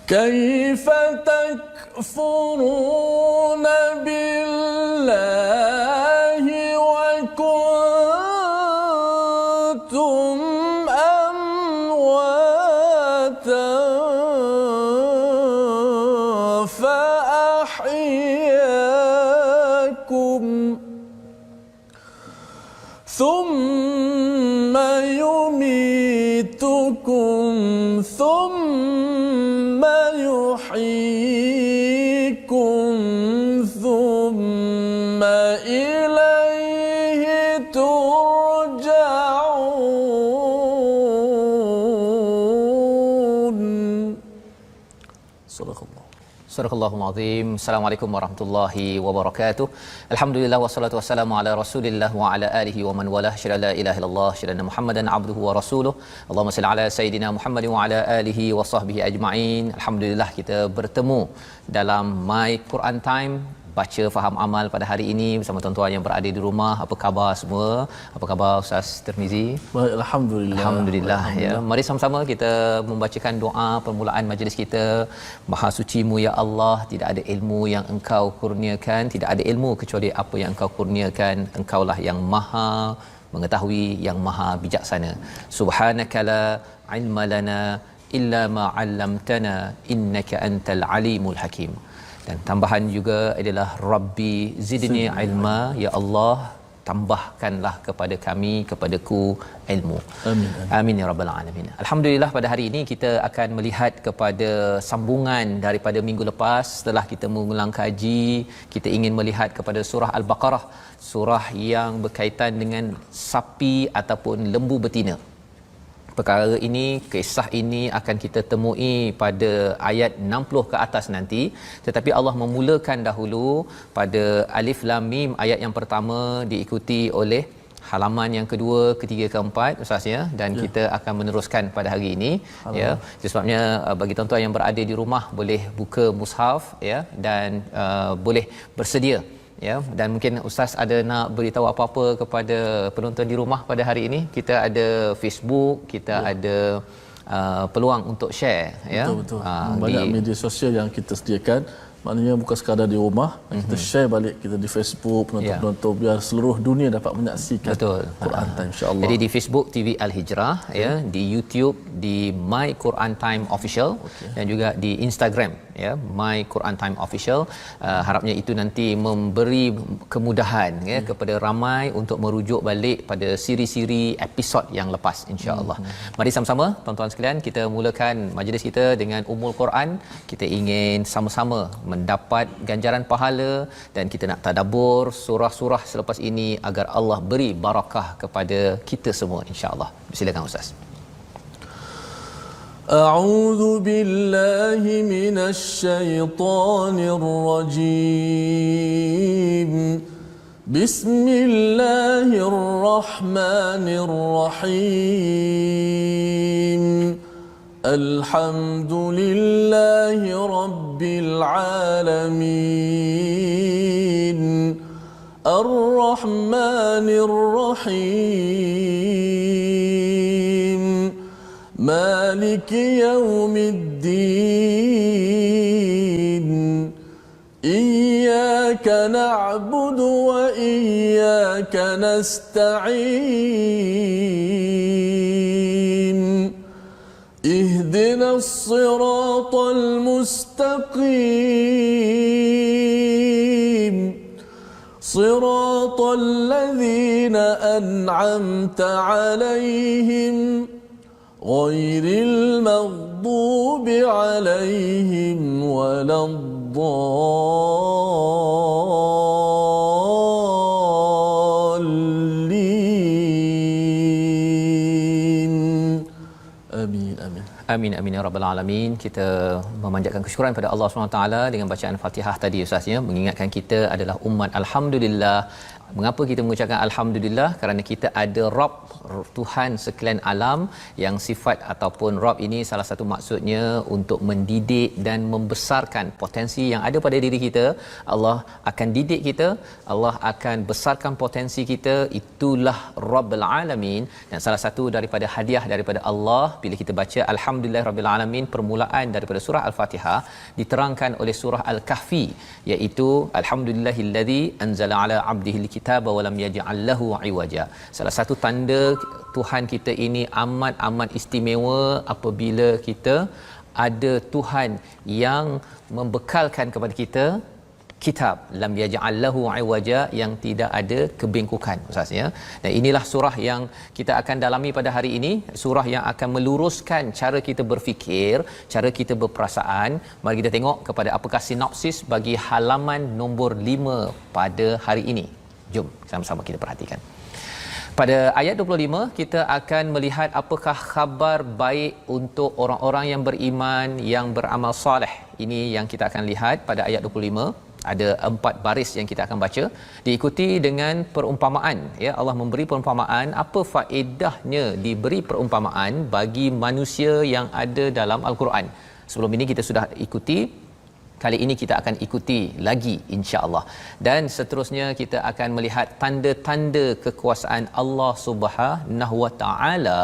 كيف تكفرون بالله وكنتم أمواتا فأحياكم ثم يميتكم ثم يحييكم ثم إليه ترجعون. صدق الله. Surahul Azim. Assalamualaikum warahmatullahi wabarakatuh. Alhamdulillah wassalatu wassalamu ala Rasulillah wa ala alihi wa man walah. Syada la ilaha illallah, syada Muhammadan abduhu wa rasuluh. Allahumma salli ala sayidina Muhammad wa ala alihi wa sahbihi ajma'in. Alhamdulillah kita bertemu dalam My Quran Time, baca faham amal pada hari ini bersama tuan-tuan yang berada di rumah. Apa khabar semua? Apa khabar Ustaz Tirmizi? Baik, alhamdulillah. Alhamdulillah, ya. Mari sama-sama kita membacakan doa permulaan majlis kita. Maha suci-Mu ya Allah, tidak ada ilmu yang Engkau kurniakan, tidak ada ilmu kecuali apa yang Engkau kurniakan. Engkaulah yang Maha mengetahui, yang Maha bijaksana. Subhanaka la ilma lana illa ma 'allamtana innaka antal alimul hakim. Dan tambahan juga adalah Rabbi zidni ilma, ya Allah tambahkanlah kepada kami, kepadaku ilmu. Amin. Amin ya rabbal alamin. Alhamdulillah pada hari ini kita akan melihat kepada sambungan daripada minggu lepas. Setelah kita mengulang kaji, kita ingin melihat kepada surah Al-Baqarah, surah yang berkaitan dengan sapi ataupun lembu betina. Perkara ini, kisah ini akan kita temui pada ayat 60 ke atas nanti, tetapi Allah memulakan dahulu pada Alif Lam Mim ayat yang pertama, diikuti oleh halaman yang kedua, ketiga, keempat Ustaz ya, dan kita akan meneruskan pada hari ini. Ya, sebabnya bagi tuan-tuan yang berada di rumah boleh buka mushaf ya, dan boleh bersedia ya. Dan mungkin Ustaz ada nak beritahu apa-apa kepada penonton di rumah pada hari ini. Kita ada Facebook, kita ada peluang untuk share ya. Betul. Banyak media sosial yang kita sediakan. Maknanya bukan sekadar di rumah, kita share balik kita di Facebook, penonton-penonton biar seluruh dunia dapat menyaksikan Quran Time, insya-Allah. Jadi di Facebook TV Al Hijrah ya, di YouTube di My Quran Time Official, dan juga di Instagram ya, My Quran Time Official. Harapnya itu nanti memberi kemudahan ya kepada ramai untuk merujuk balik pada siri-siri episod yang lepas, insya-Allah. Mari sama-sama tuan-tuan sekalian kita mulakan majlis kita dengan Ummul Quran. Kita ingin sama-sama mendapat ganjaran pahala dan kita nak tadabbur surah-surah selepas ini agar Allah beri barakah kepada kita semua, insya-Allah. Silakan Ustaz. A'udzu billahi minasy syaithanir rajim. Bismillahirrahmanirrahim. Alhamdulillahi rabbil alamin. Ar-Rahmanir Rahim. Maliki yaumiddin. Iyyaka na'budu wa iyyaka nasta'in. اهدنا الصراط المستقيم صراط الذين أنعمت عليهم غير المغضوب عليهم ولا الضالين. آمين آمين. Amin amin ya rabbal alamin. Kita memanjatkan kesyukuran pada Allah SWT dengan bacaan Fatihah tadi Ustaz ya, mengingatkan kita adalah umat alhamdulillah Mengapa kita mengucapkan alhamdulillah? Kerana kita ada Rabb, Tuhan sekalian alam, yang sifat ataupun Rabb ini salah satu maksudnya untuk mendidik dan membesarkan potensi yang ada pada diri kita. Allah akan didik kita, Allah akan besarkan potensi kita. Itulah Rabbul Alamin. Dan salah satu daripada hadiah daripada Allah bila kita baca alhamdulillah rabbil alamin, permulaan daripada surah Al-Fatihah diterangkan oleh surah Al-Kahfi, iaitu alhamdulillahillazi anzala ala abdihil kitaba wa lam yaj'al lahu iwaja. Salah satu tanda Tuhan kita ini amat istimewa apabila kita ada Tuhan yang membekalkan kepada kita kitab lam yaj'al lahu iwaja, yang tidak ada kebengkokan, ustaz ya. Dan inilah surah yang kita akan dalami pada hari ini, surah yang akan meluruskan cara kita berfikir, cara kita berperasaan. Mari kita tengok kepada apakah sinopsis bagi halaman nombor 5 pada hari ini. Jom sama-sama kita perhatikan. Pada ayat 25 kita akan melihat apakah khabar baik untuk orang-orang yang beriman, yang beramal soleh. Ini yang kita akan lihat pada ayat 25. Ada 4 baris yang kita akan baca, diikuti dengan perumpamaan, ya. Allah memberi perumpamaan. Apa faedahnya diberi perumpamaan bagi manusia yang ada dalam Al-Quran? Sebelum ini kita sudah ikuti, kali ini kita akan ikuti lagi insya-Allah. Dan seterusnya kita akan melihat tanda-tanda kekuasaan Allah Subhanahu Wa Taala.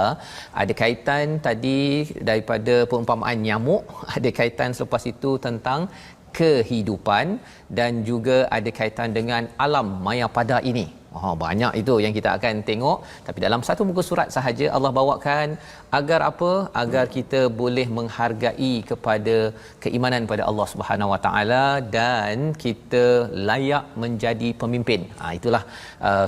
Ada kaitan tadi daripada perumpamaan nyamuk, ada kaitan selepas itu tentang kehidupan, dan juga ada kaitan dengan alam maya pada ini. Banyak itu yang kita akan tengok, tapi dalam satu muka surat sahaja Allah bawakan. Agar apa? Agar kita boleh menghargai kepada keimanan pada Allah Subhanahu Wa Taala dan kita layak menjadi pemimpin. Itulah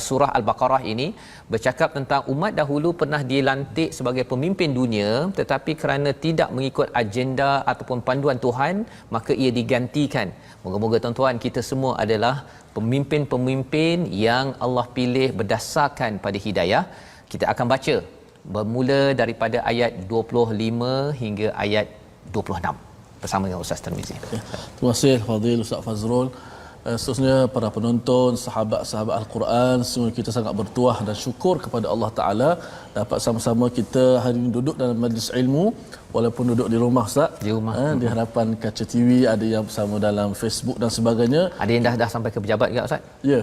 surah Al-Baqarah ini bercakap tentang umat dahulu pernah dilantik sebagai pemimpin dunia, tetapi kerana tidak mengikut agenda ataupun panduan Tuhan, maka ia digantikan. Moga-moga tuan-tuan kita semua adalah pemimpin-pemimpin yang Allah pilih berdasarkan pada hidayah. Kita akan baca bermula daripada ayat 25 hingga ayat 26 bersama dengan Ustaz Tarmizi. Terima kasih Fadil Ustaz Fazrul. Seterusnya para penonton, sahabat-sahabat Al-Quran, semua kita sangat bertuah dan syukur kepada Allah Ta'ala dapat sama-sama kita hari ini duduk dalam majlis ilmu, walaupun duduk di rumah Ustaz, di rumah, di hadapan kaca TV, ada yang bersama dalam Facebook dan sebagainya. Ada yang dah sampai ke pejabat juga Ustaz? Ya.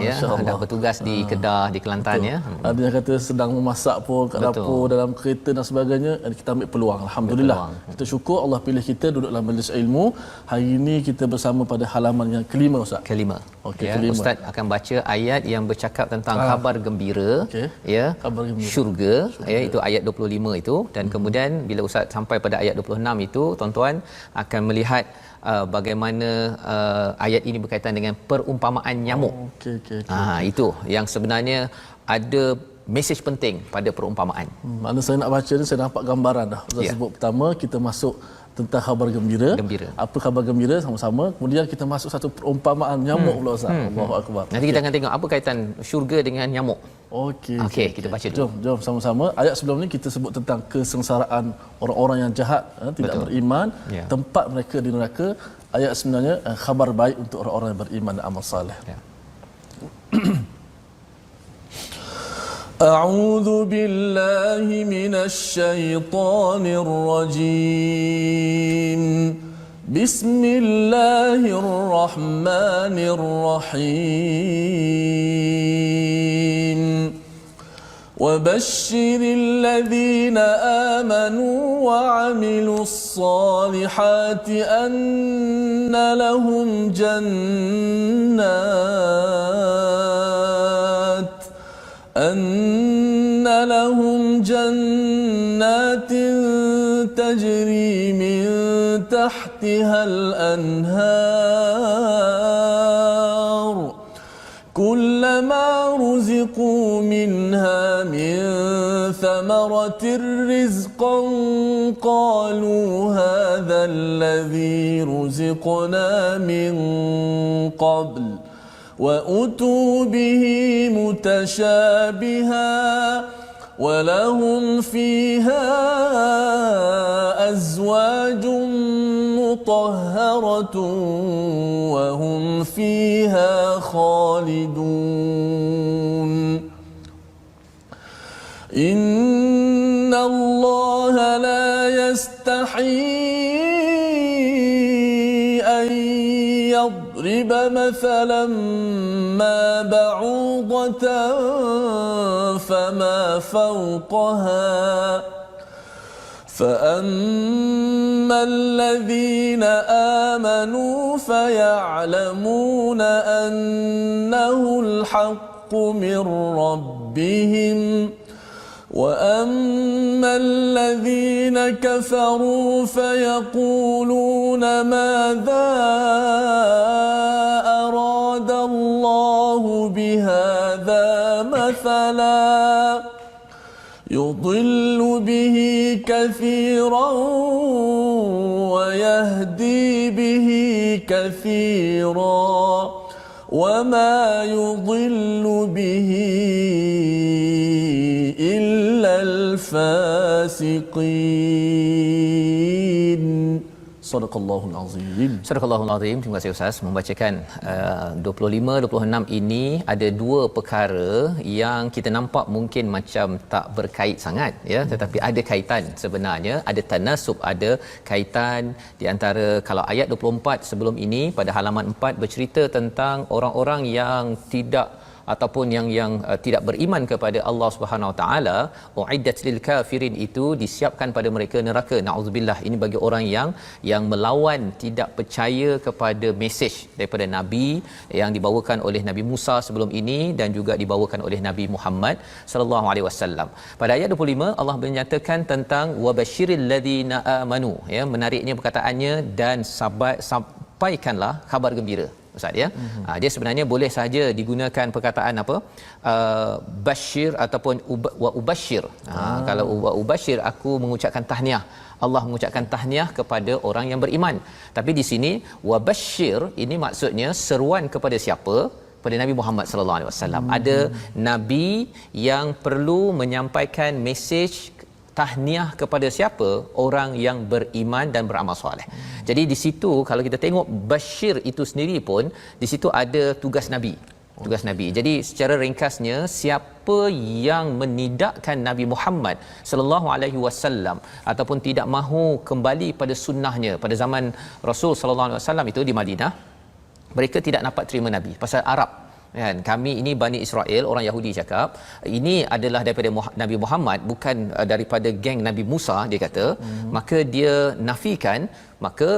Ya, dah bertugas di Kedah, di Kelantan. Betul. Ya. Ada yang kata sedang memasak pun kat dapur, dalam kereta dan sebagainya. Kita ambil peluang, alhamdulillah. Kita syukur Allah pilih kita duduk dalam majlis ilmu. Hari ini kita bersama pada halaman yang kelima Ustaz. Kelima. Okey, ya, kelima. Ustaz akan baca ayat yang bercakap tentang khabar gembira, ya. Khabar gembira. Syurga, ya, itu ayat 25 itu, dan kemudian bila Ustaz sampai pada ayat 26 itu, tuan-tuan akan melihat bagaimana ayat ini berkaitan dengan perumpamaan nyamuk. Okey. Itu yang sebenarnya ada mesej penting pada perumpamaan. Mana saya nak baca ni saya nampak gambaran dah. Ustaz sebut pertama kita masuk tentang khabar gembira. Apa khabar gembira sama-sama. Kemudian kita masuk satu perumpamaan nyamuk pula Ustaz. Allahu akbar. Nanti kita akan tengok apa kaitan syurga dengan nyamuk. Okey, kita baca dulu. Jom sama-sama. Ayat sebelum ni kita sebut tentang kesengsaraan orang-orang yang jahat, tidak beriman, tempat mereka di neraka. Ayat sebenarnya khabar baik untuk orang-orang yang beriman dan amal saleh. A'udzu billahi minasy syaithanir rajim. Bismillahirrahmanirrahim. وبشر الذين آمنوا وعملوا الصالحات أن لهم جنات تجري من تحتها الأنهار كلما رزقوا منها من ثمرة رزقا قالوا هذا الذي رزقنا من قبل وأتوا به متشابها ولهم فيها أزواج مطهرة وهم فيها خالدون إن الله لا يستحيي أن يضرب مثلا ما بعوضة فما فوقها فأما الذين آمنوا فيعلمون أنه الحق من ربهم وأما الذين كفروا فيقولون ماذا أراد الله بهذا مثلا يضل به كثيرا ويهدي به كثيرا وما يضل به إلا الفاسقين. Sadaqallahul Azim. Sadaqallahul Azim. Terima kasih Ustaz membacakan 25 26 ini ada dua perkara yang kita nampak mungkin macam tak berkait sangat ya, tetapi ada kaitan sebenarnya, ada tanasub, ada kaitan di antara. Kalau ayat 24 sebelum ini pada halaman 4 bercerita tentang orang-orang yang tidak ataupun yang tidak beriman kepada Allah Subhanahu Wa Taala, uiddat lil kafirin, itu disiapkan pada mereka neraka. Nauzubillah, ini bagi orang yang melawan, tidak percaya kepada mesej daripada nabi yang dibawakan oleh Nabi Musa sebelum ini dan juga dibawakan oleh Nabi Muhammad sallallahu alaihi wasallam. Pada ayat 25 Allah menyatakan tentang wabasyiril ladzina amanu, ya, menariknya perkataannya, dan sampaikanlah kabar gembira. Ustaz ya. Dia sebenarnya boleh saja digunakan perkataan apa? Basyir ataupun wa ubasyir. Kalau wa ubasyir, aku mengucapkan tahniah. Allah mengucapkan tahniah kepada orang yang beriman. Tapi di sini wa basyir ini maksudnya seruan kepada siapa? Pada Nabi Muhammad sallallahu alaihi wasallam. Ada nabi yang perlu menyampaikan mesej tahniah kepada siapa? Orang yang beriman dan beramal soleh. Jadi di situ kalau kita tengok basyir itu sendiri pun di situ ada tugas nabi. Tugas nabi. Jadi secara ringkasnya, siapa yang menidakkan Nabi Muhammad sallallahu alaihi wasallam ataupun tidak mahu kembali pada sunnahnya pada zaman Rasul sallallahu alaihi wasallam itu di Madinah, mereka tidak dapat terima nabi pasal Arab. Kan, kami ini Bani Israel, orang Yahudi cakap ini adalah daripada Nabi Muhammad, bukan daripada geng Nabi Musa, dia kata. Maka dia nafikan, maka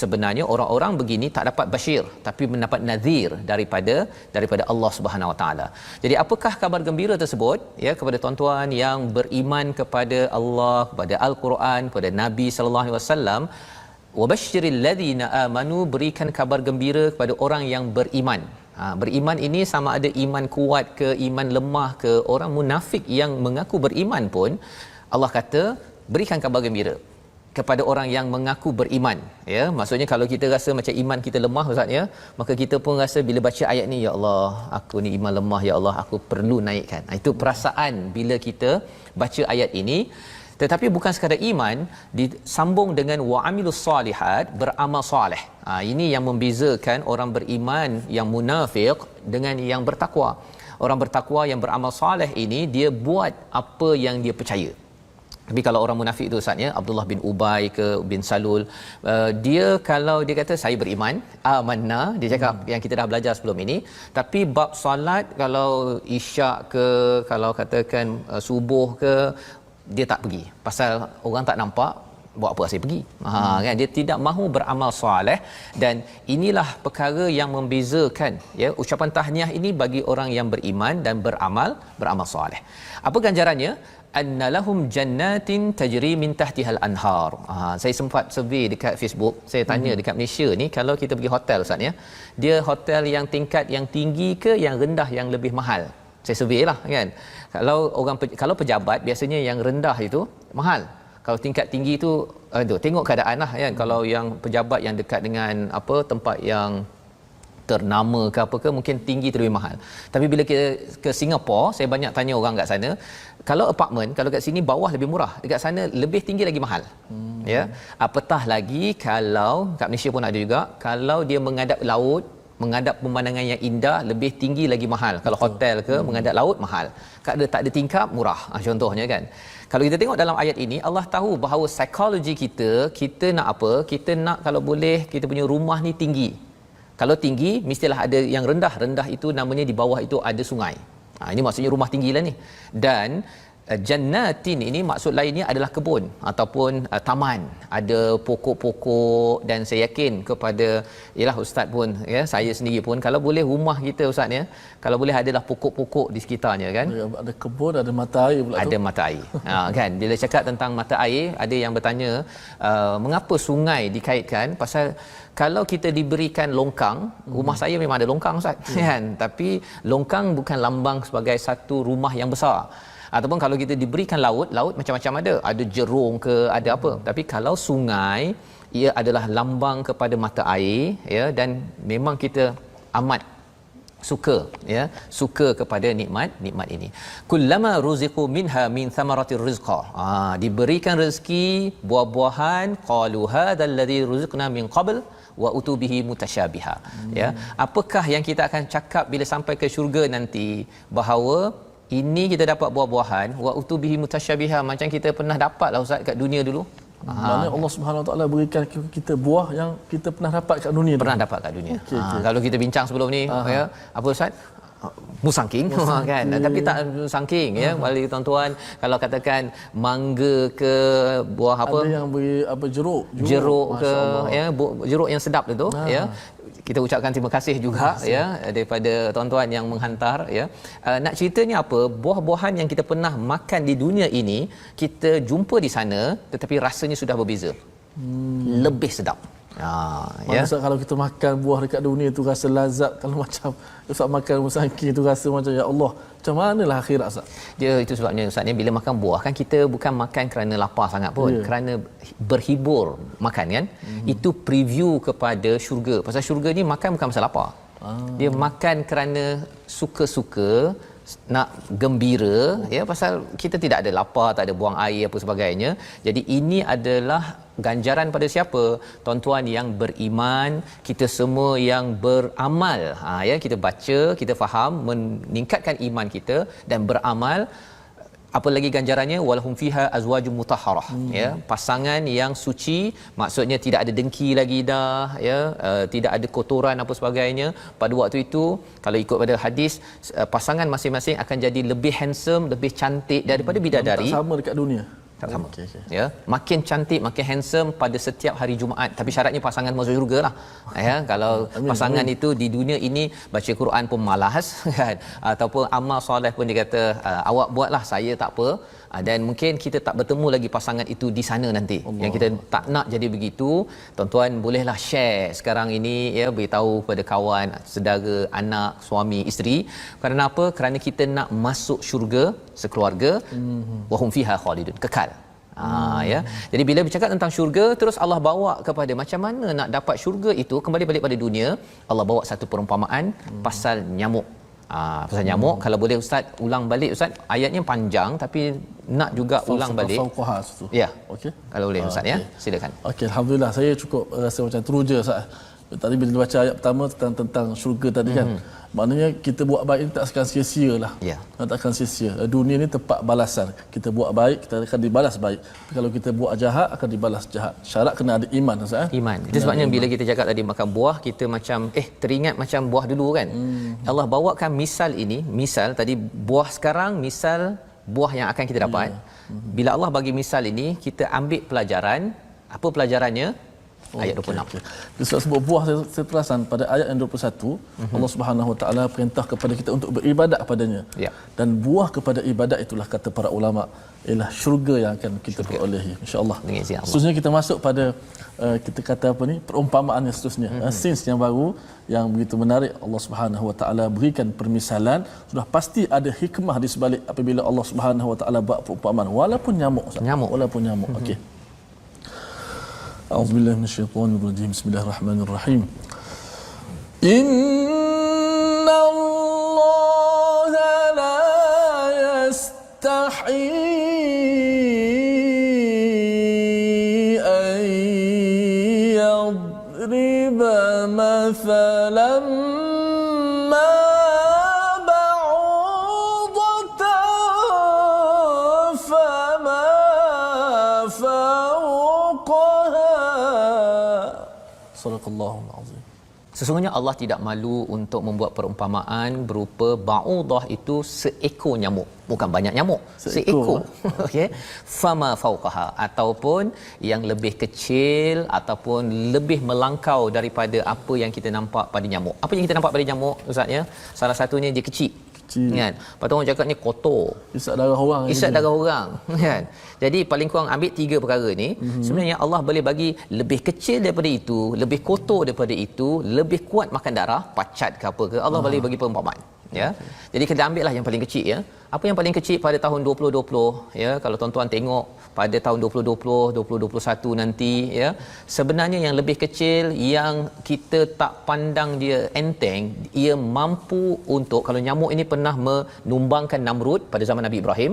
sebenarnya orang-orang begini tak dapat basyir tapi mendapat nadhir daripada Allah Subhanahu Wa Taala. Jadi apakah kabar gembira tersebut ya kepada tuan-tuan yang beriman kepada Allah, kepada Al-Quran, kepada Nabi sallallahu alaihi wasallam? Wabasyiril ladzina amanu, berikan kabar gembira kepada orang yang beriman. Beriman ini sama ada iman kuat ke iman lemah ke. Orang munafik yang mengaku beriman pun Allah kata berikan kabar gembira kepada orang yang mengaku beriman, ya. Maksudnya kalau kita rasa macam iman kita lemah Ustaz ya, maka kita pun rasa bila baca ayat ni, ya Allah, aku ni iman lemah, ya Allah, aku perlu naikkan. Itu perasaan bila kita baca ayat ini. Tetapi bukan sekadar iman, disambung dengan wa'amilus salihat, beramal soleh. Ini yang membezakan orang beriman yang munafik dengan yang bertakwa. Orang bertakwa yang beramal soleh ini, dia buat apa yang dia percaya. Tapi kalau orang munafik itu Ustaz ya, Abdullah bin Ubay ke bin Salul, dia kalau dia kata saya beriman, amanna, dia cakap yang kita dah belajar sebelum ini, tapi bab solat, kalau isyak ke, kalau katakan subuh ke, dia tak pergi pasal orang tak nampak, buat apa saya pergi. Kan, dia tidak mahu beramal soleh. Dan inilah perkara yang membezakan ya ucapan tahniah ini bagi orang yang beriman dan beramal soleh. Apa ganjarannya? Annalahum jannatin tajri min tahtihal anhar. Saya sempat survey dekat Facebook, saya tanya dekat Malaysia ni, kalau kita pergi hotel Ustaz ya, dia hotel yang tingkat yang tinggi ke yang rendah yang lebih mahal? Saya survey lah kan. Kalau pejabat biasanya yang rendah itu mahal. Kalau tingkat tinggi itu tengok keadaan lah kan. Kalau yang pejabat yang dekat dengan apa tempat yang ternama ke apa ke, mungkin tinggi tu lebih mahal. Tapi bila ke Singapura, saya banyak tanya orang kat sana, kalau apartmen, kalau kat sini bawah lebih murah, dekat sana lebih tinggi lagi mahal. Ya. Apatah lagi kalau kat Malaysia pun ada juga, kalau dia menghadap laut, menghadap pemandangan yang indah lebih tinggi lagi mahal. Kalau hotel ke menghadap laut mahal. Kalau tak ada tingkap murah. Contohnya kan. Kalau kita tengok dalam ayat ini, Allah tahu bahawa psikologi kita nak apa? Kita nak kalau boleh kita punya rumah ni tinggi. Kalau tinggi mestilah ada yang rendah. Rendah itu namanya di bawah itu ada sungai. Ini maksudnya rumah tinggilah ni. Dan jannatin ini maksud lainnya adalah kebun ataupun taman, ada pokok-pokok. Dan saya yakin kepada ialah ustaz pun ya, saya sendiri pun kalau boleh rumah kita ustaz ya, kalau boleh adalah pokok-pokok di sekitarnya kan, ada kebun, ada mata air pula ada tu. mata air. Kan bila cakap tentang mata air, ada yang bertanya mengapa sungai dikaitkan, pasal kalau kita diberikan longkang, rumah saya memang ada longkang ustaz kan, tapi longkang bukan lambang sebagai satu rumah yang besar. Ataupun kalau kita diberikan laut macam-macam ada jerung ke, ada apa. Tapi kalau sungai, ia adalah lambang kepada mata air ya, dan memang kita amat suka kepada nikmat ini. Kullama ruziqu minha min thamaratir rizqa. Diberikan rezeki buah-buahan, qalu hadzal ladzi ruziqna min qabl wa utubihi mutasyabiha. Ya, apakah yang kita akan cakap bila sampai ke syurga nanti, bahawa ini kita dapat buah-buahan wa utubihi mutasyabiha, macam kita pernah dapatlah ustaz kat dunia dulu. Maknanya Allah Subhanahu Wa Taala berikan kita buah yang kita pernah dapat kat dunia. Pernah dapat kat dunia. Okay. Kalau kita bincang sebelum ni ya, apa ustaz? Musangking kan, tapi tak musangking ya. Wali tuan-tuan, kalau katakan mangga ke, buah apa, ada yang beri apa, jeruk ke ya, jeruk yang sedap tu ya. Kita ucapkan terima kasih juga ya daripada tuan-tuan yang menghantar ya. Nak ceritanya apa, buah-buahan yang kita pernah makan di dunia ini kita jumpa di sana, tetapi rasanya sudah berbeza. Lebih sedap. Ya. Kalau kita makan buah dekat dunia tu rasa lazat, kalau macam Ustaz makan musangking tu rasa macam ya Allah, macam manalah akhirat Ustaz. Dia itu sebabnya Ustaz ni bila makan buah kan kita bukan makan kerana lapar sangat pun, kerana berhibur makan kan. Itu preview kepada syurga. Pasal syurga ni makan bukan pasal lapar. Dia makan kerana suka-suka, nak gembira ya, pasal kita tidak ada lapar, tak ada buang air apa sebagainya. Jadi ini adalah ganjaran pada siapa? Tuan-tuan yang beriman, kita semua yang beramal. Ya, kita baca, kita faham, meningkatkan iman kita dan beramal. Apa lagi ganjarannya? Walahum fiha azwajum mutahharah. Ya, pasangan yang suci, maksudnya tidak ada dengki lagi dah ya, tidak ada kotoran apa sebagainya. Pada waktu itu kalau ikut pada hadis, pasangan masing-masing akan jadi lebih handsome, lebih cantik daripada bidadari. Tak sama dekat dunia. Tak sama. Ya, makin cantik, makin handsome pada setiap hari Jumaat, tapi syaratnya pasangan masuk syurga lah. Ya, kalau pasangan itu di dunia ini baca Quran pun malas kan, ataupun amal soleh pun dia kata awak buatlah, saya tak apa. Dan mungkin kita tak bertemu lagi pasangan itu di sana nanti. Allah. Yang kita tak nak jadi begitu, tuan-tuan bolehlah share sekarang ini ya, beritahu pada kawan, saudara, anak, suami, isteri. Kerana apa? Kerana kita nak masuk syurga sekeluarga. Wahum fiha khalidun, kekal. Ya. Jadi bila bercakap tentang syurga, terus Allah bawa kepada macam mana nak dapat syurga itu, kembali balik pada dunia. Allah bawa satu perumpamaan pasal nyamuk. Pasal nyamuk, kalau boleh ustaz ulang balik ustaz, ayatnya panjang tapi nak juga ulang balik. Ya. Okey. Kalau boleh ustaz ya. Silakan. Okey, alhamdulillah saya cukup rasa macam teruja ustaz. Tadi bila baca ayat pertama tentang syurga tadi kan. Maknanya kita buat baik ni tak akan sia-sia lah. Ya. Tak akan sia-sia. Dunia ni tempat balasan. Kita buat baik, kita akan dibalas baik. Tapi kalau kita buat jahat, akan dibalas jahat. Syarat kena ada iman ustaz. Iman. Itu sebabnya bila kita cakap tadi makan buah, kita macam teringat macam buah dulu kan. Allah bawakan misal ini, misal tadi buah sekarang, misal buah yang akan kita dapat. Bila Allah bagi misal ini, kita ambil pelajaran. Apa pelajarannya? Ayat 26. Okay. Sebab sebut buah saya perasan pada ayat yang 21, Allah Subhanahu Wa Taala perintah kepada kita untuk beribadat kepadanya. Ya. Dan buah kepada ibadat itulah kata para ulama ialah syurga yang akan kita perolehi insya-Allah. Seterusnya kita masuk pada kita kata apa ni, perumpamaan yang seterusnya. Sins yang baru yang begitu menarik, Allah Subhanahu Wa Taala berikan permisalan, sudah pasti ada hikmah di sebalik apabila Allah Subhanahu Wa Taala buat perumpamaan walaupun nyamuk. Walaupun nyamuk. Okey. A'udzubillahi minasyaitonir rajim. Bismillahirrahmanirrahim. Innallaha la yastahi an yadriba فلما بعوضة فما فوقها صدق الله العظيم. Sesungguhnya Allah tidak malu untuk membuat perumpamaan berupa ba'udah itu seekor nyamuk, bukan banyak nyamuk, seekor. Okey. Fama fauqaha, ataupun yang lebih kecil ataupun lebih melangkau daripada apa yang kita nampak pada nyamuk. Apa yang kita nampak pada nyamuk Ustaz ya? Salah satunya dia kecil. Kan? Lepas tu orang cakap ni kotor. Isap darah orang. Isap darah orang. Kan? Jadi paling kurang ambil 3 perkara ni. Sebenarnya Allah boleh bagi lebih kecil daripada itu, lebih kotor daripada itu, lebih kuat makan darah, pacat ke apa ke. Allah boleh bagi perumpamaan. Ya. Jadi kita ambil lah yang paling kecil ya. Apa yang paling kecil pada tahun 2020 ya, kalau tuan-tuan tengok pada tahun 2020, 2021 nanti ya, sebenarnya yang lebih kecil yang kita tak pandang dia enteng, ia mampu untuk, kalau nyamuk ini pernah menumbangkan Namrud pada zaman Nabi Ibrahim,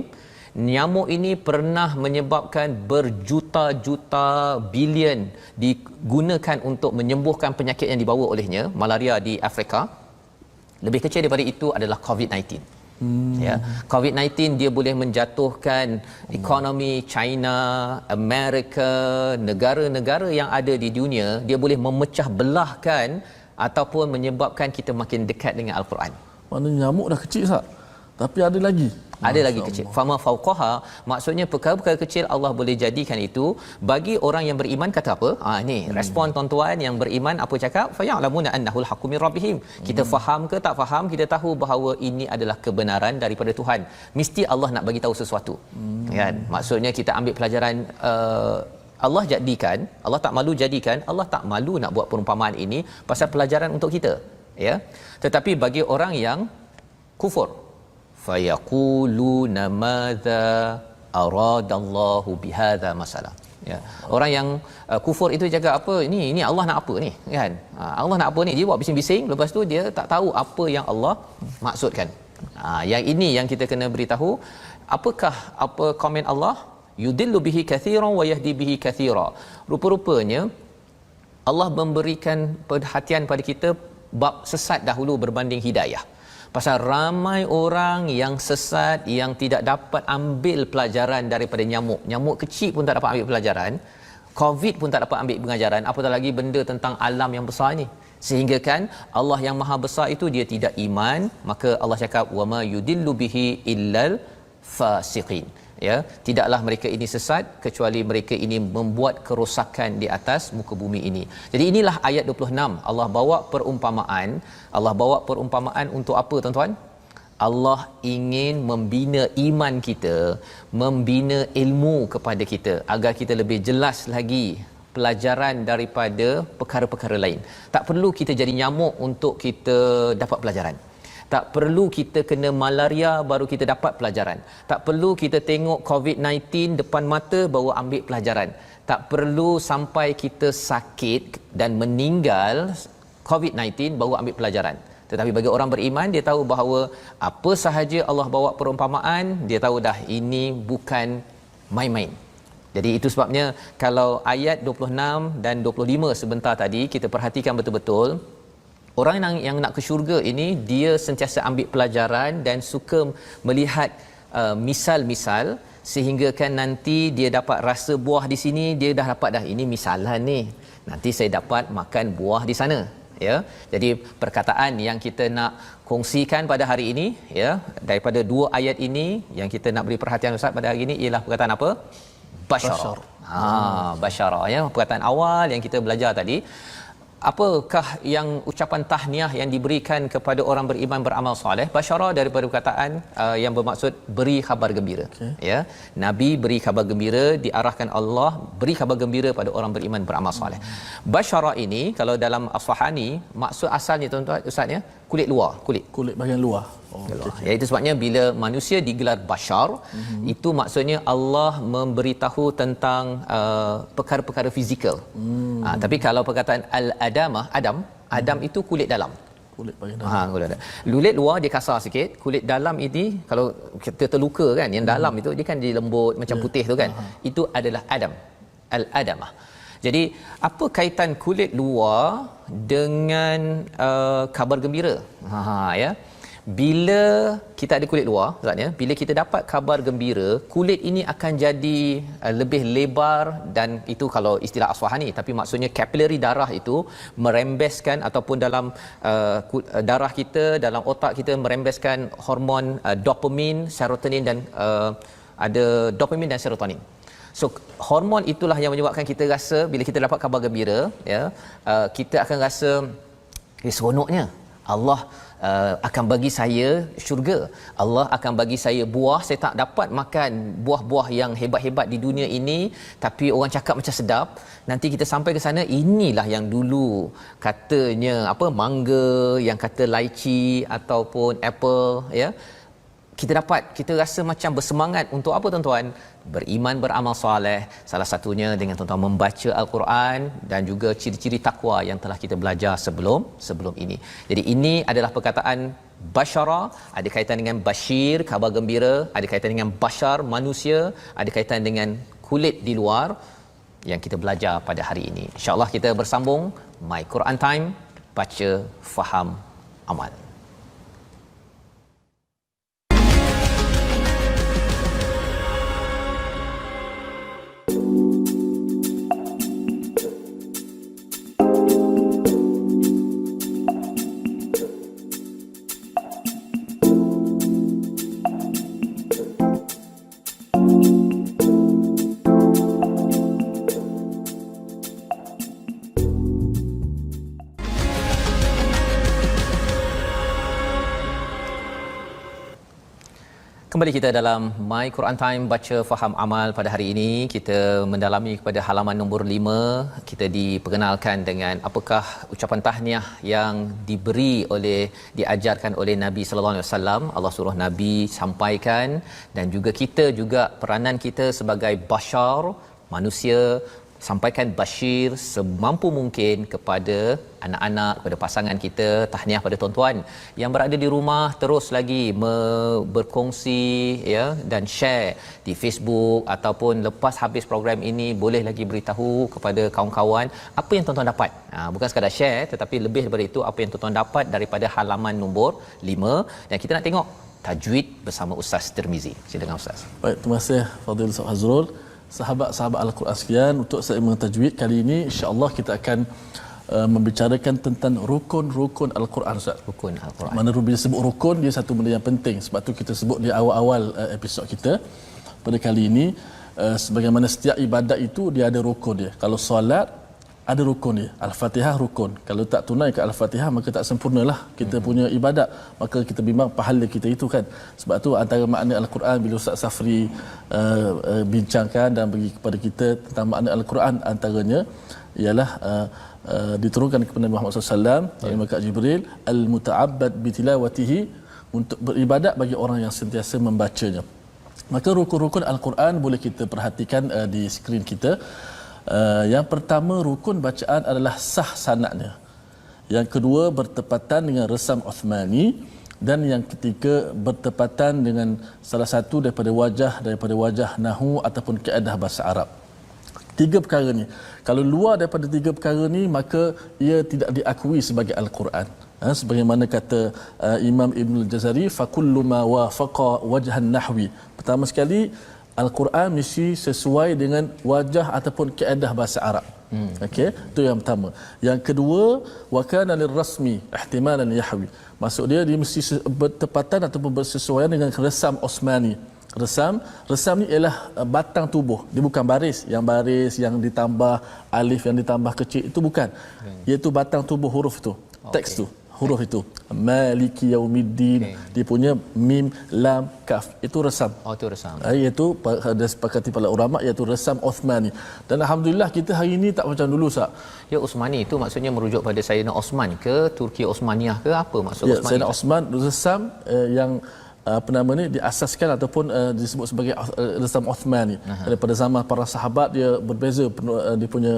nyamuk ini pernah menyebabkan berjuta-juta bilion digunakan untuk menyembuhkan penyakit yang dibawa olehnya, malaria di Afrika. Lebih kecil daripada itu adalah COVID-19. Ya, COVID-19 dia boleh menjatuhkan ekonomi China, Amerika, negara-negara yang ada di dunia, dia boleh memecah belahkan ataupun menyebabkan kita makin dekat dengan Al-Quran. Maknanya nyamuk dah kecil Ustaz. Tapi ada lagi. Ada lagi kecil. Fama fauqaha, maksudnya perkara-perkara kecil Allah boleh jadikan itu bagi orang yang beriman. Kata apa? Ni respon tuan-tuan yang beriman apa cakap? Fa ya'lamuna annahul haqqu min rabbihim. Kita faham ke tak faham, kita tahu bahawa ini adalah kebenaran daripada Tuhan. Mesti Allah nak bagi tahu sesuatu. Kan? Maksudnya kita ambil pelajaran Allah jadikan, Allah tak malu jadikan, Allah tak malu nak buat perumpamaan ini pasal pelajaran untuk kita, ya. Tetapi bagi orang yang kufur, fayaquluna madza aradallahu bihadza masalah, ya. Orang yang kufur itu cakap apa ini Allah nak apa ni, kan? Allah nak apa ni, dia buat bising-bising, lepas tu dia tak tahu apa yang Allah maksudkan. Yang ini yang kita kena beritahu. Apakah apa komen Allah? Yudillu bihi kathiran wa yahdi bihi kathira. Rupa-rupanya Allah memberikan perhatian pada kita bab sesat dahulu berbanding hidayah. Pasal ramai orang yang sesat, yang tidak dapat ambil pelajaran daripada nyamuk. Nyamuk kecil pun tak dapat ambil pelajaran. COVID pun tak dapat ambil pengajaran, apatah lagi benda tentang alam yang besar ni. Sehingga kan Allah yang maha besar itu dia tidak iman, maka Allah cakap wama yudillu bihi illal fasiqin. Ya, tidaklah mereka ini sesat kecuali mereka ini membuat kerosakan di atas muka bumi ini. Jadi inilah ayat 26. Allah bawa perumpamaan. Allah bawa perumpamaan untuk apa tuan-tuan? Allah ingin membina iman kita, membina ilmu kepada kita agar kita lebih jelas lagi pelajaran daripada perkara-perkara lain. Tak perlu kita jadi nyamuk untuk kita dapat pelajaran. Tak perlu kita kena malaria baru kita dapat pelajaran. Tak perlu kita tengok COVID-19 depan mata baru ambil pelajaran. Tak perlu sampai kita sakit dan meninggal COVID-19 baru ambil pelajaran. Tetapi bagi orang beriman, dia tahu bahawa apa sahaja Allah bawa perumpamaan, dia tahu dah ini bukan main-main. Jadi itu sebabnya kalau ayat 26 dan 25 sebentar tadi kita perhatikan betul-betul, orang yang nak ke syurga ini dia sentiasa ambil pelajaran dan suka melihat misal-misal sehingga kan nanti dia dapat rasa buah di sini, dia dah dapat dah ini misalan ni. Nanti saya dapat makan buah di sana, ya. Jadi perkataan yang kita nak kongsikan pada hari ini, ya, daripada 2 ayat ini yang kita nak beri perhatian Ustaz pada hari ini ialah perkataan apa? Basyara. Basyara, ya, perkataan awal yang kita belajar tadi. Apakah yang ucapan tahniah yang diberikan kepada orang beriman beramal soleh? Basyara daripada perkataan yang bermaksud beri khabar gembira. Ya, Nabi beri khabar gembira, diarahkan Allah beri khabar gembira pada orang beriman beramal soleh. Basyara ini kalau dalam Asfahani maksud asalnya tuan-tuan Ustaz ya, kulit luar, kulit bahagian luar. Iaitu sebabnya bila manusia digelar bashar, itu maksudnya Allah memberitahu tentang perkara-perkara fizikal. Tapi kalau perkataan al-adamah, Adam itu kulit dalam. Kulit bahagian dalam. Kulit luar dia kasar sikit, kulit dalam ini kalau kita terluka kan, yang dalam itu dia kan dia lembut macam putih tu kan. Itu adalah Adam. Al-adamah. Jadi apa kaitan kulit luar dengan kabar gembira? Ya. Bila kita ada kulit luar, Ustaz ya, bila kita dapat kabar gembira, kulit ini akan jadi lebih lebar, dan itu kalau istilah Aswahani, tapi maksudnya kapilari darah itu merembeskan, ataupun dalam darah kita, dalam otak kita merembeskan hormon dopamin, serotonin dan ada dopamin dan serotonin. So hormon itulah yang menyebabkan kita rasa bila kita dapat kabar gembira, ya, kita akan rasa seronoknya. Allah akan bagi saya syurga. Allah akan bagi saya buah. Saya tak dapat makan buah-buah yang hebat-hebat di dunia ini, tapi orang cakap macam sedap. Nanti kita sampai ke sana, inilah yang dulu katanya apa, mangga, yang kata lychee ataupun apple, ya. Kita dapat, kita rasa macam bersemangat untuk apa tuan-tuan? Beriman, beramal soleh. Salah satunya dengan tuan-tuan membaca Al-Quran, dan juga ciri-ciri takwa yang telah kita belajar sebelum ini. Jadi ini adalah perkataan basyara, ada kaitan dengan bashir, kabar gembira, ada kaitan dengan bashar, manusia, ada kaitan dengan kulit di luar yang kita belajar pada hari ini. InsyaAllah kita bersambung My Quran Time, baca, faham, amal. Kembali kita dalam My Quran Time, baca, faham, amal. Pada hari ini kita mendalami kepada halaman nombor 5. Kita diperkenalkan dengan apakah ucapan tahniah yang diajarkan oleh Nabi sallallahu alaihi wasallam. Allah suruh Nabi sampaikan, dan juga kita juga peranan kita sebagai bashar, manusia, sampaikan bashir semampu mungkin kepada anak-anak, kepada pasangan kita. Tahniah pada tuan-tuan yang berada di rumah, terus lagi berkongsi, ya, dan share di Facebook, ataupun lepas habis program ini boleh lagi beritahu kepada kawan-kawan apa yang tuan-tuan dapat. Bukan sekadar share, tetapi lebih daripada itu, apa yang tuan-tuan dapat daripada halaman nombor 5. Dan kita nak tengok tajwid bersama Ustaz Tirmizi. Silakan Ustaz. Baik, terima kasih Fadil Ustaz Fazrul. Sahabat-sahabat Al-Quran sekalian, untuk segmen tajwid kali ini insya-Allah kita akan membicarakan tentang rukun-rukun Al-Quran, Ustaz. Rukun Al-Quran. Mana bila sebut rukun, dia satu benda yang penting. Sebab tu kita sebut di awal-awal episod kita. Pada kali ini, sebagaimana setiap ibadat itu dia ada rukun dia. Kalau solat ada rukun dia. Al-Fatihah rukun. Kalau tak tunaikan Al-Fatihah, maka tak sempurnalah kita punya ibadat. Maka kita bimbang pahala kita itu kan. Sebab tu antara makna Al-Quran bila Ustaz Safri bincangkan dan bagi kepada kita tentang makna Al-Quran, antaranya ialah diturunkan kepada Nabi Muhammad SAW oleh malaikat Jibril, al-muta'abbad bitilawatihi, untuk beribadat bagi orang yang sentiasa membacanya. Maka rukun-rukun Al-Quran boleh kita perhatikan di skrin kita. Yang pertama, rukun bacaan adalah sah sanadnya. Yang kedua, bertepatan dengan resam Uthmani. Dan yang ketiga, bertepatan dengan salah satu daripada wajah nahwu ataupun kaedah bahasa Arab. 3 perkara ni, kalau luar daripada 3 perkara ni, maka ia tidak diakui sebagai Al-Quran. Sebagaimana kata Imam Ibn Al-Jazari, fakullu ma wafaqa wajhan nahwi. Pertama sekali, Al-Quran mesti sesuai dengan wajah ataupun kaedah bahasa Arab. Okey, itu yang pertama. Yang kedua, wa kana lirrasmi ihtimalan yahwi. Maksud dia mesti bertepatan ataupun bersesuaian dengan resam Osmani. Resam ni ialah batang tubuh. Dia bukan baris yang ditambah alif, yang ditambah kecil, itu bukan. Iaitu batang tubuh huruf tu, teks tu, huruf itu. Maliki yaumiddin, dia punya mim, lam, kaf, itu resam. Itu resam. Iaitu ada sepakati para ulama, iaitu resam Uthmani. Dan alhamdulillah kita hari ini tak macam dulu, Sat. Ya, Uthmani itu maksudnya merujuk pada Sayyidina Osman ke Turki Osmaniyah ke apa maksud ya, Uthmani? Sayyidina Osman resam yang diasaskan ataupun disebut sebagai resam Uthmani. Daripada zaman para sahabat dia berbeza, dia punya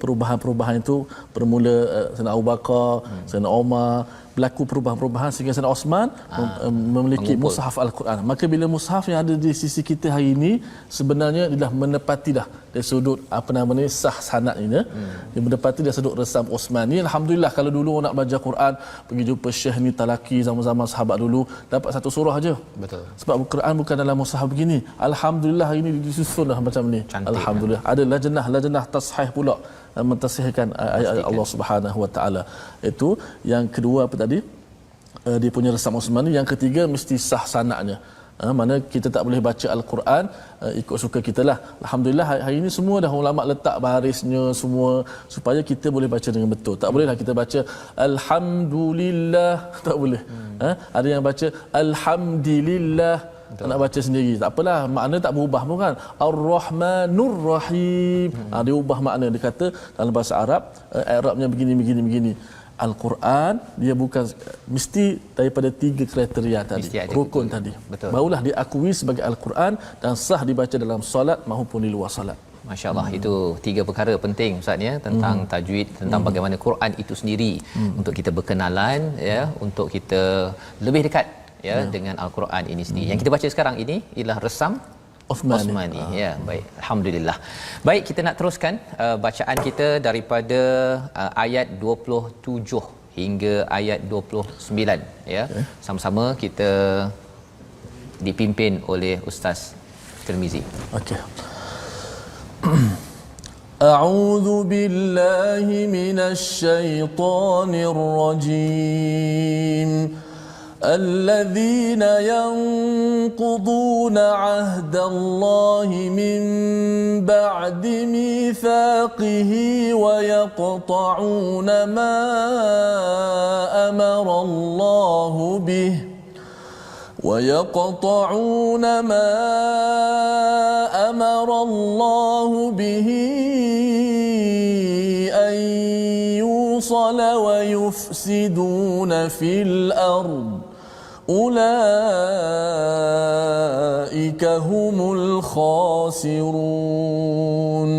perubahan-perubahan itu bermula Sayyidina Abu Bakar, Sayyidina Umar, berlaku perubahan-perubahan sehingga Sayyidina Osman memiliki mushaf Al-Quran. Maka bila mushaf yang ada di sisi kita hari ini sebenarnya adalah menepati dah dari sudut sah sanad ini, dia menepati dari sudut resam Osmani. Alhamdulillah, kalau dulu orang nak belajar Quran pergi jumpa syekh ni talaki zaman-zaman sahabat dulu dapat satu surah aja. Betul. Sebab Quran bukan dalam mushaf begini. Alhamdulillah hari ini disusun dah macam ni. Cantik, alhamdulillah. Ada lajnah tashih pula mentasihkan ayat Allah Subhanahu Wa Taala. Itu yang kedua apa tadi? Dia punya resam Osmani. Yang ketiga mesti sah sanadnya. Mana kita tak boleh baca Al-Quran ikut suka kita lah. Alhamdulillah hari ini semua dah ulama letak barisnya semua supaya kita boleh baca dengan betul. Tak bolehlah kita baca Alhamdulillah, tak boleh. Ada yang baca Alhamdulillah, nak baca sendiri. Tak apalah, makna tak berubah pun kan. Ar-Rahmanur Rahim. Dia ubah makna. Dia kata dalam bahasa Arab, Arabnya begini. Al-Quran dia bukan mesti daripada 3 kriteria tadi, rukun tadi. Betul. Barulah diakui sebagai Al-Quran dan sah dibaca dalam solat maupun di luar solat. Masya-Allah, itu 3 perkara penting Ustaz ya, tentang tajwid, tentang bagaimana Quran itu sendiri untuk kita berkenalan ya, untuk kita lebih dekat ya dengan Al-Quran ini sendiri. Yang kita baca sekarang ini ialah resam Osmani. Ya, baik. Alhamdulillah. Baik, kita nak teruskan bacaan kita daripada ayat 27 hingga ayat 29 ya. Okay. Sama-sama kita dipimpin oleh Ustaz Tirmizi. Okey. A'udzu billahi minasy syaithanir rajim. الذين ينقضون عهد الله من بعد ميثاقه ويقطعون ما أمر الله به أن يوصل ويفسدون في الأرض أولئك هم الخاسرون.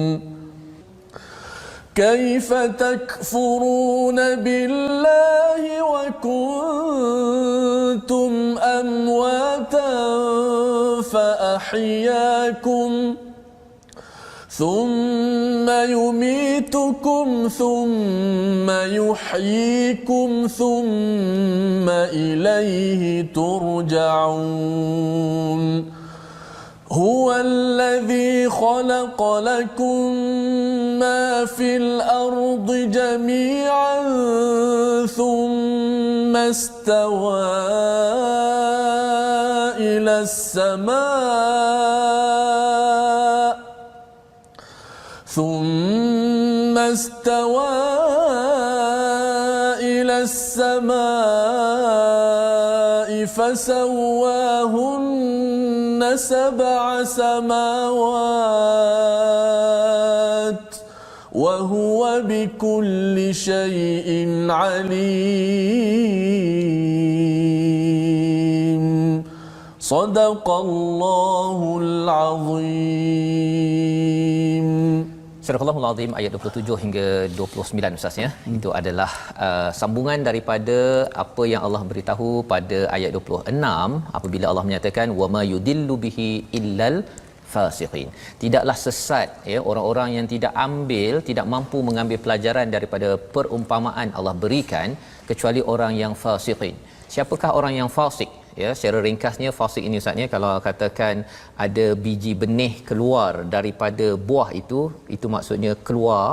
كيف تكفرون بالله وكنتم أمواتا فأحياكم ثم يميتكم ثم يحييكم ثم إليه ترجعون. هو الذي خلق لكم ما في الأرض جميعا ثم استوى إلى السماء فسواهن 7 سماوات وهو بكل شيء عليم. صدق الله العظيم. Surah Al-Azim ayat 27 hingga 29 Ustaz ya. Itu adalah sambungan daripada apa yang Allah beritahu pada ayat 26 apabila Allah menyatakan wama yudillu bihi illal fasiqin. Tidaklah sesat ya orang-orang yang tidak mampu mengambil pelajaran daripada perumpamaan Allah berikan kecuali orang yang fasiqin. Siapakah orang yang fasik? Ya, secara ringkasnya fasik ini Ustaz ya, kalau katakan ada biji benih keluar daripada buah itu maksudnya keluar,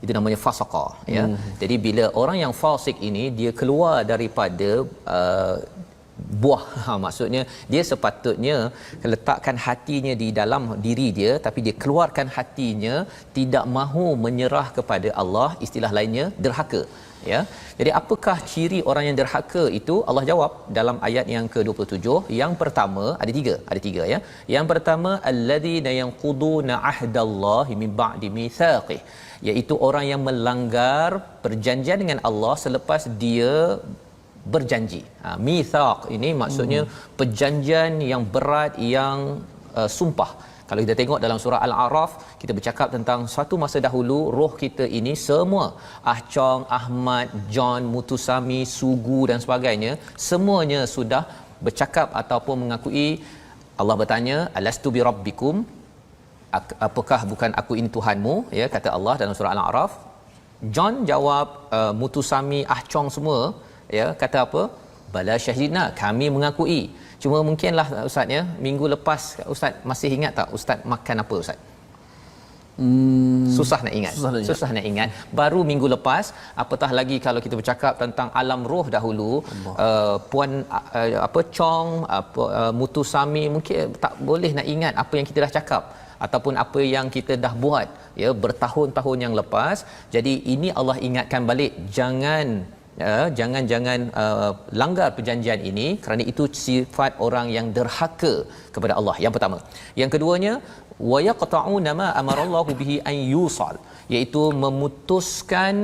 itu namanya fasaqa ya. Jadi bila orang yang fasik ini dia keluar daripada buah, maksudnya dia sepatutnya letakkan hatinya di dalam diri dia tapi dia keluarkan hatinya tidak mahu menyerah kepada Allah, istilah lainnya derhaka ya. Jadi apakah ciri orang yang derhaka itu? Allah jawab dalam ayat yang ke-27. Yang pertama ada tiga ya. Yang pertama alladzina yanquduna ahdallahi min ba'di mitsaqih, iaitu orang yang melanggar perjanjian dengan Allah selepas dia berjanji. Mitsaq ini maksudnya perjanjian yang berat, yang sumpah. Kalau kita tengok dalam surah Al-A'raf, kita bercakap tentang satu masa dahulu roh kita ini semua Chong, Ahmad, John, Mutusami, Sugu dan sebagainya, semuanya sudah bercakap ataupun mengakui. Allah bertanya, alastu bi rabbikum, apakah bukan aku ini Tuhanmu, ya, kata Allah dalam surah Al-A'raf. John jawab, Mutusami, Chong semua, ya, kata apa? Bala syahidna, kami mengakui. Cuma mungkinlah ustaz, ya, minggu lepas ustaz masih ingat tak ustaz makan apa ustaz? Susah nak ingat. Susah nak ingat. Baru minggu lepas, apatah lagi kalau kita bercakap tentang alam roh dahulu, puan Chong, Mutusami mungkin tak boleh nak ingat apa yang kita dah cakap ataupun apa yang kita dah buat, ya, bertahun-tahun yang lepas. Jadi ini Allah ingatkan balik, jangan langgar perjanjian ini, kerana itu sifat orang yang derhaka kepada Allah. Yang pertama. Yang keduanya, wa yaqta'una ma amarallahu bihi an yusal, iaitu memutuskan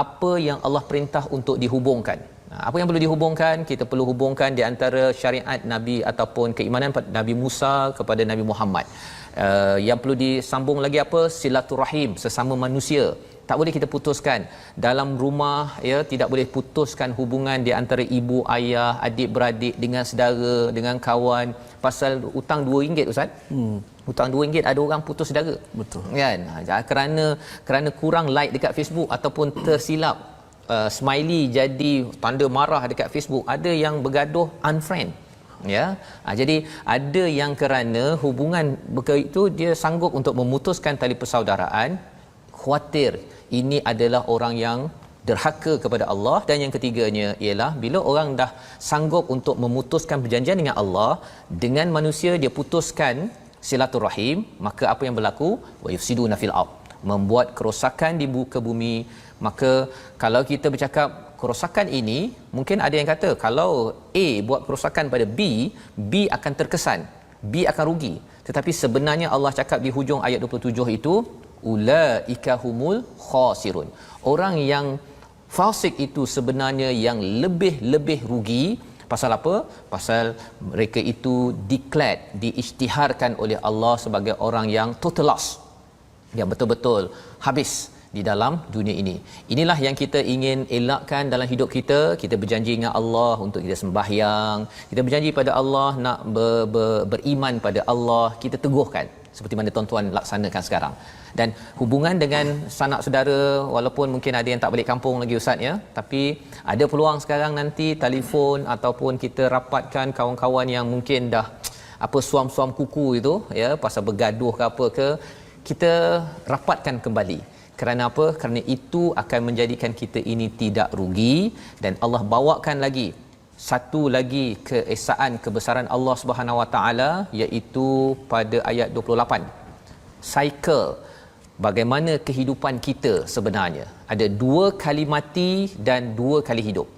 apa yang Allah perintah untuk dihubungkan. Apa yang perlu dihubungkan? Kita perlu hubungkan di antara syariat Nabi ataupun keimanan Nabi Musa kepada Nabi Muhammad. Yang perlu disambung lagi apa? Silaturahim, sesama manusia. Tak boleh kita putuskan dalam rumah, ya, tidak boleh putuskan hubungan di antara ibu, ayah, adik beradik, dengan saudara, dengan kawan pasal hutang RM2 ustaz. Hutang RM2 ada orang putus saudara. Betul. Kan? Kerana kurang like dekat Facebook ataupun tersilap smiley jadi tanda marah dekat Facebook, ada yang bergaduh unfriend. Ya, jadi ada yang kerana hubungan begitu dia sanggup untuk memutuskan tali persaudaraan. Khawatir ini adalah orang yang derhaka kepada Allah. Dan yang ketiganya ialah bila orang dah sanggup untuk memutuskan perjanjian dengan Allah, dengan manusia dia putuskan silaturahim, maka apa yang berlaku? Wa yufsiduna fil ard, membuat kerosakan di muka bumi. Maka kalau kita bercakap kerosakan ini, mungkin ada yang kata kalau A buat kerosakan pada B, B akan terkesan, B akan rugi. Tetapi sebenarnya Allah cakap di hujung ayat 27 itu, ulaika humul khasirun. Orang yang fasik itu sebenarnya yang lebih rugi. Pasal apa? Pasal mereka itu declared, diisytiharkan oleh Allah sebagai orang yang total loss, yang betul-betul habis di dalam dunia ini. Inilah yang kita ingin elakkan dalam hidup kita. Kita berjanji dengan Allah untuk kita sembahyang, kita berjanji pada Allah nak beriman pada Allah, kita teguhkan seperti mana tuan-tuan laksanakan sekarang. Dan hubungan dengan sanak saudara, walaupun mungkin ada yang tak balik kampung lagi ustaz, ya, tapi ada peluang sekarang nanti telefon ataupun kita rapatkan kawan-kawan yang mungkin dah suam-suam kuku itu, ya, pasal bergaduh ke apa ke, kita rapatkan kembali. Kerana apa? Kerana itu akan menjadikan kita ini tidak rugi. Dan Allah bawakan lagi satu lagi keesaan kebesaran Allah Subhanahu Wa Taala, iaitu pada ayat 28. Cycle bagaimana kehidupan kita sebenarnya. Ada 2 kali mati dan 2 kali hidup.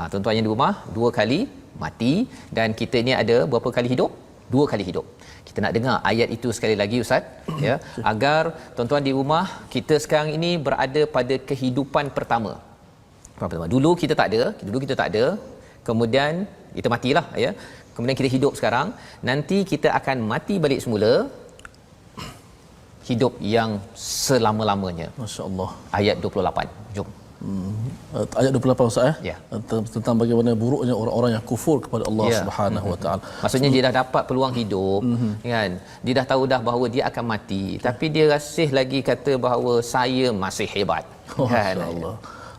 Tuan-tuan yang di rumah, 2 kali mati, dan kita ni ada berapa kali hidup? 2 kali hidup. Kita nak dengar ayat itu sekali lagi ustaz, ya, agar tuan-tuan di rumah, kita sekarang ini berada pada kehidupan pertama. Dulu kita tak ada, kemudian kita matilah, ya. Kemudian kita hidup sekarang, nanti kita akan mati balik semula, hidup yang selama-lamanya. Masya-Allah. Ayat 28. Jom. Ayat 28 ustaz, ya. Tentang bagaimana buruknya orang-orang yang kufur kepada Allah, ya, Subhanahu Wa Taala. Maksudnya dia dah dapat peluang hidup, kan? Dia dah tahu dah bahawa dia akan mati, tapi dia masih lagi kata bahawa saya masih hebat. Kan? Masya-Allah.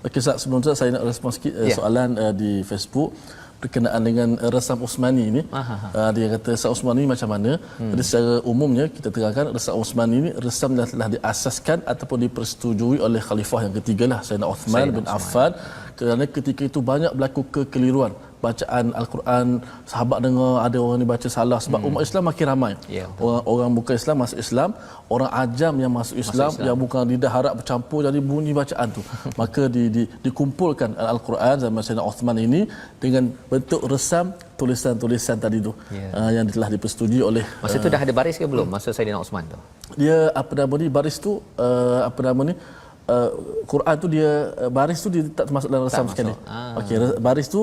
Okey ustaz, sebelum tu saya nak respon sikit soalan di Facebook berkenaan dengan resam Osmani ini. Dia kata resam Osmani macam mana? Jadi secara umumnya kita terangkan resam Osmani ini resam yang telah diasaskan ataupun dipersetujui oleh khalifah yang ketiga lah, Sayyidina Uthman bin Affan, kerana ketika itu banyak berlaku kekeliruan bacaan Al-Quran. Sahabat dengar ada orang ni baca salah, sebab umat Islam makin ramai. Orang bukan Islam masuk Islam, orang ajam yang masuk Islam, yang bukan lidah Arab bercampur, jadi bunyi bacaan tu. Maka dikumpulkan Al-Quran zaman Sayyidina Uthman ini dengan bentuk resam tulisan-tulisan tadi tu, yang telah dipersetujui oleh. Masa tu dah ada baris ke belum masa Sayyidina Uthman tu? Dia baris tu Quran tu dia baris tu dia tak termasuk dalam resam sekali. Okey, baris tu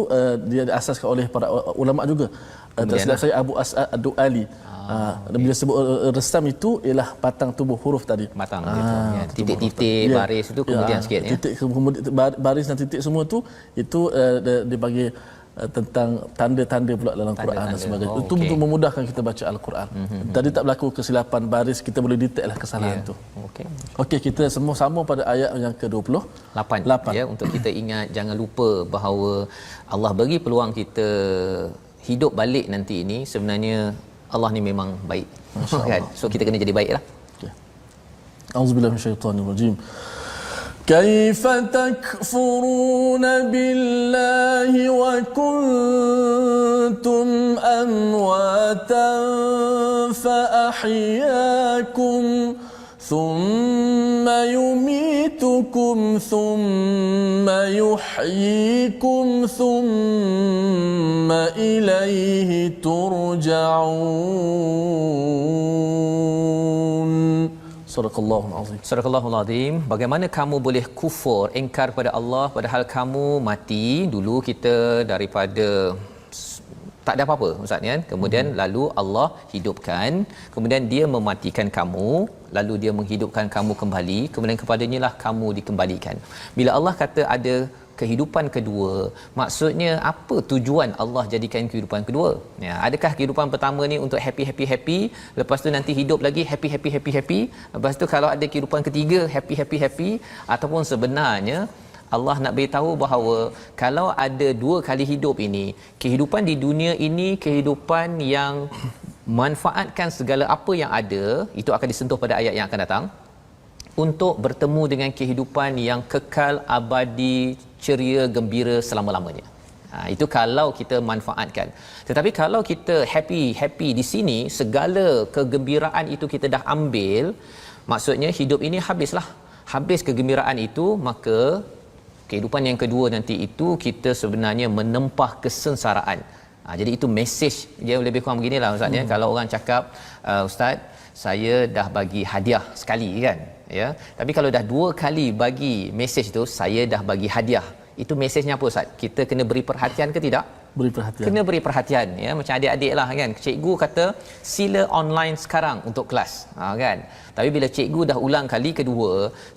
dia diasaskan oleh para ulama juga. Tersilap saya Abu As'ad Ad-Du'ali. Bila sebut resam itu ialah batang tubuh huruf tadi. Batang gitu. Ya, titik-titik baris itu kemudian sikit ya. Titik kemudian baris dan titik semua tu itu dia bagi tentang tanda-tanda pula dalam Quran dan sebagainya. Itu untuk memudahkan kita baca Al-Quran. Tadi tak berlaku kesilapan baris, kita boleh detect lah kesalahan tu. Okey, kita semua sama pada ayat yang ke-28. Ya, untuk kita ingat, jangan lupa bahawa Allah bagi peluang kita hidup balik nanti ini, sebenarnya Allah ni memang baik. Kan? So kita kena jadi baiklah. Okey. Auzubillahi minasyaitonirrajim. كيف تكفرون بالله وكنتم أمواتا فأحياكم ثم يميتكم ثم يحييكم ثم إليه ترجعون. Sadaqallahul azim. Sadaqallahul azim. Bagaimana kamu boleh kufur, ingkar pada Allah padahal kamu mati dulu, kita daripada tak ada apa-apa ustaz kan, kemudian lalu Allah hidupkan, kemudian dia mematikan kamu, lalu dia menghidupkan kamu kembali, kemudian kepadanya lah kamu dikembalikan. Bila Allah kata ada kehidupan kedua, maksudnya apa tujuan Allah jadikan kehidupan kedua? Ya, adakah kehidupan pertama ni untuk happy, lepas tu nanti hidup lagi happy, lepas tu kalau ada kehidupan ketiga happy, ataupun sebenarnya Allah nak beritahu bahawa kalau ada dua kali hidup ini, kehidupan di dunia ini kehidupan yang manfaatkan segala apa yang ada, itu akan disentuh pada ayat yang akan datang, untuk bertemu dengan kehidupan yang kekal, abadi, ceria, gembira selama-lamanya. Itu kalau kita manfaatkan. Tetapi kalau kita happy di sini, segala kegembiraan itu kita dah ambil, maksudnya hidup ini habis kegembiraan itu, maka kehidupan yang kedua nanti itu kita sebenarnya menempah kesengsaraan. Jadi itu mesej dia lebih kurang beginilah ustaz ya. Kalau orang cakap ustaz, saya dah bagi hadiah sekali kan, ya, tapi kalau dah dua kali bagi mesej tu, saya dah bagi hadiah, itu mesejnya apa ustaz? Kita kena beri perhatian ke tidak? Beri perhatian. Kena beri perhatian ya, macam adik-adik lah kan, cikgu kata sila online sekarang untuk kelas, kan, tapi bila cikgu dah ulang kali kedua,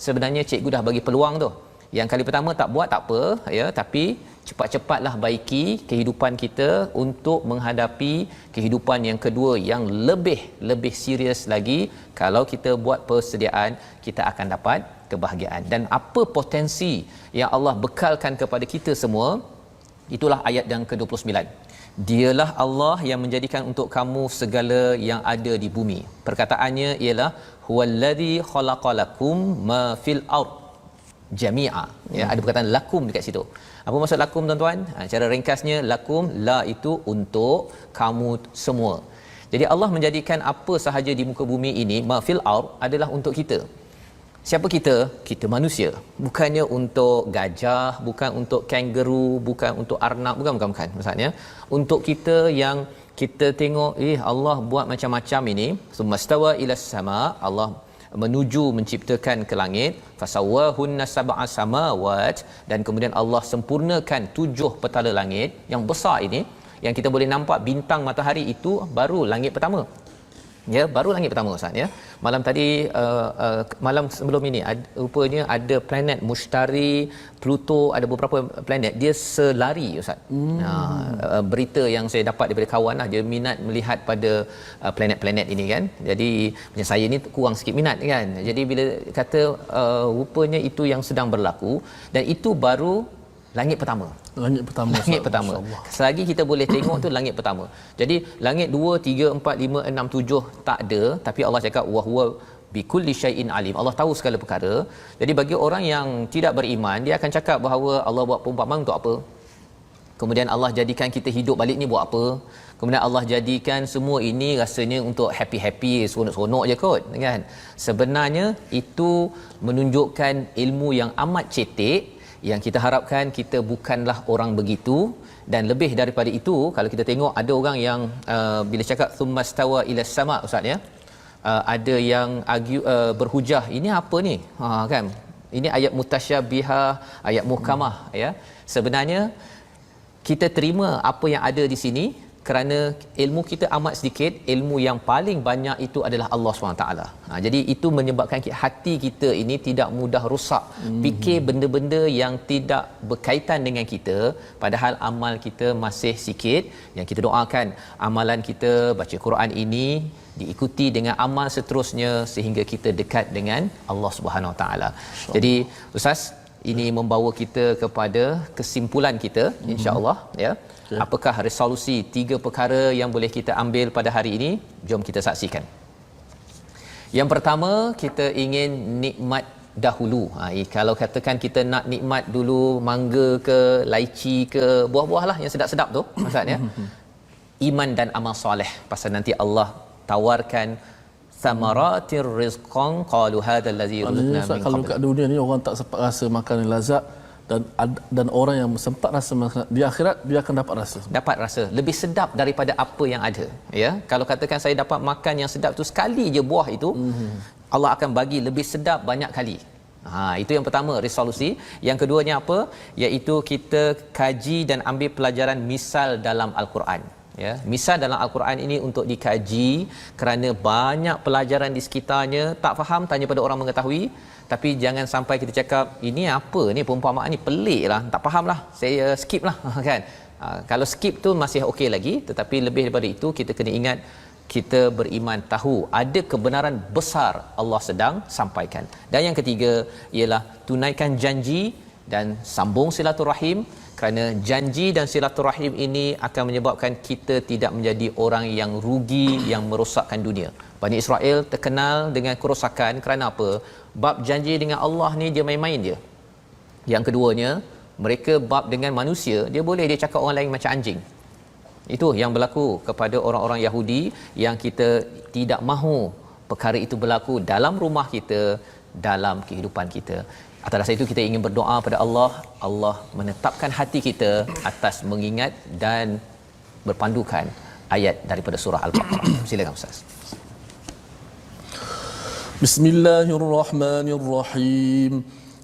sebenarnya cikgu dah bagi peluang tu. Yang kali pertama tak buat tak apa ya, tapi cepat-cepatlah baiki kehidupan kita untuk menghadapi kehidupan yang kedua yang lebih serius lagi. Kalau kita buat persediaan, kita akan dapat kebahagiaan. Dan apa potensi yang Allah bekalkan kepada kita semua, itulah ayat yang ke-29. Dialah Allah yang menjadikan untuk kamu segala yang ada di bumi. Perkataannya ialah huwallazi khalaqalakum ma fil ard jami'a. Ya, ada perkataan lakum dekat situ. Apa maksud lakum tuan-tuan? Cara ringkasnya, lakum, la itu untuk kamu semua. Jadi Allah menjadikan apa sahaja di muka bumi ini, ma fil ard, adalah untuk kita. Siapa kita? Kita manusia. Bukannya untuk gajah, bukan untuk kangaroo, bukan untuk arnab, bukan. Maksudnya untuk kita yang kita tengok, Allah buat macam-macam ini. Sumastawa ilas sama, Allah menuju menciptakan ke langit, fasawwahunna sab'a samawat, dan kemudian Allah sempurnakan 7 petala langit yang besar ini, yang kita boleh nampak bintang matahari itu baru langit pertama. Ya, baru langit pertama ustaz ya. Malam tadi malam sebelum ini rupanya ada planet Mushtari, Pluto, ada beberapa planet dia selari ustaz. Berita yang saya dapat daripada kawan lah, dia minat melihat pada planet-planet ini kan. Jadi macam saya ni kurang sikit minat kan. Jadi bila kata rupanya itu yang sedang berlaku, dan itu baru langit pertama. Langit pertama. Selagi kita boleh tengok tu langit pertama. Jadi langit 2, 3, 4, 5, 6, 7 tak ada, tapi Allah cakap wa huwa bikulli syai'in alim. Allah tahu segala perkara. Jadi bagi orang yang tidak beriman, dia akan cakap bahawa Allah buat perumpamaan untuk apa? Kemudian Allah jadikan kita hidup balik ni buat apa? Kemudian Allah jadikan semua ini rasanya untuk happy, seronok-seronok je kot, kan? Sebenarnya itu menunjukkan ilmu yang amat cetek, yang kita harapkan kita bukanlah orang begitu. Dan lebih daripada itu, kalau kita tengok ada orang yang bila cakap thummastawa ila sama ustaz ya, ada yang argue, berhujah, ini apa ni, kan, Ini ayat mutasyabihah, ayat muhkamah ya. Sebenarnya kita terima apa yang ada di sini kerana ilmu kita amat sedikit, ilmu yang paling banyak itu adalah Allah SWT. Jadi itu menyebabkan hati kita ini tidak mudah rosak, fikir benda-benda yang tidak berkaitan dengan kita, padahal amal kita masih sikit. Yang kita doakan amalan kita baca Quran ini diikuti dengan amal seterusnya sehingga kita dekat dengan Allah Subhanahu Wa Taala. Jadi Ustaz, ini membawa kita kepada kesimpulan kita insya-Allah ya. Apakah resolusi 3 perkara yang boleh kita ambil pada hari ini? Jom kita saksikan. Yang pertama, kita ingin nikmat dahulu. Kalau katakan kita nak nikmat dulu mangga ke laici ke buah-buah lah yang sedap-sedap tu maksudnya. Iman dan amal soleh, pasal nanti Allah tawarkan samaratir rizqan qalu hadzal ladzi rizqna min qabl. Kalau kat dunia ni orang tak sempat rasa makan yang lazat, dan orang yang sempat rasa makan di akhirat dia akan dapat rasa lebih sedap daripada apa yang ada ya. Kalau katakan saya dapat makan yang sedap tu sekali je buah itu, Allah akan bagi lebih sedap banyak kali. Itu yang pertama, resolusi. Yang keduanya apa? Iaitu kita kaji dan ambil pelajaran misal dalam Al-Quran ya. Misal dalam Al-Quran ini untuk dikaji kerana banyak pelajaran di sekitarnya. Tak faham, tanya pada orang mengetahui. Tapi jangan sampai kita cakap ini apa ni, perumpamaan ni pelik lah, tak faham lah, saya skip lah kan. Kalau skip tu masih okey lagi, tetapi lebih daripada itu kita kena ingat kita beriman tahu ada kebenaran besar Allah sedang sampaikan. Dan yang ketiga ialah tunaikan janji dan sambung silaturahim, kerana janji dan silaturahim ini akan menyebabkan kita tidak menjadi orang yang rugi, yang merosakkan dunia. Bani Israel terkenal dengan kerosakan kerana apa? Bab janji dengan Allah ni dia main-main je. Yang keduanya, mereka bab dengan manusia, dia boleh dia cakap orang lain macam anjing. Itu yang berlaku kepada orang-orang Yahudi, yang kita tidak mahu perkara itu berlaku dalam rumah kita, dalam kehidupan kita. Atas dasar itu kita ingin berdoa pada Allah, Allah menetapkan hati kita atas mengingat dan berpandukan ayat daripada surah Al-Baqarah. Silakan Ustaz. Bismillahirrahmanirrahim.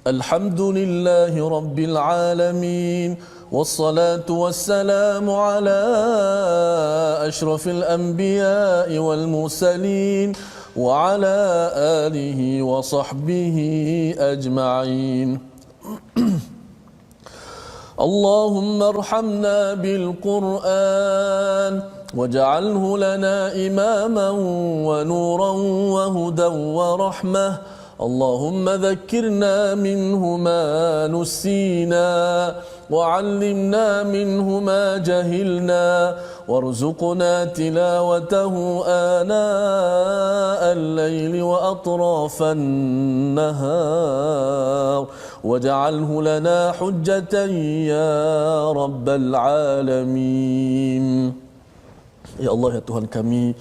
Alhamdulillahi rabbil alamin. والصلاة والسلام على أشرف الأنبياء والمرسلين وعلى آله وصحبه أجمعين. اللهم ارحمنا بالقرآن واجعله لنا إماما ونورا وهدى ورحمة. اللهم ذكرنا منه ما نسينا وعلمنا منه ما جهلنا وارزقنا تلاوته آناء الليل وأطراف النهار واجعله لنا حجة يا رب العالمين. Ya Allah, ya Tuhan kami,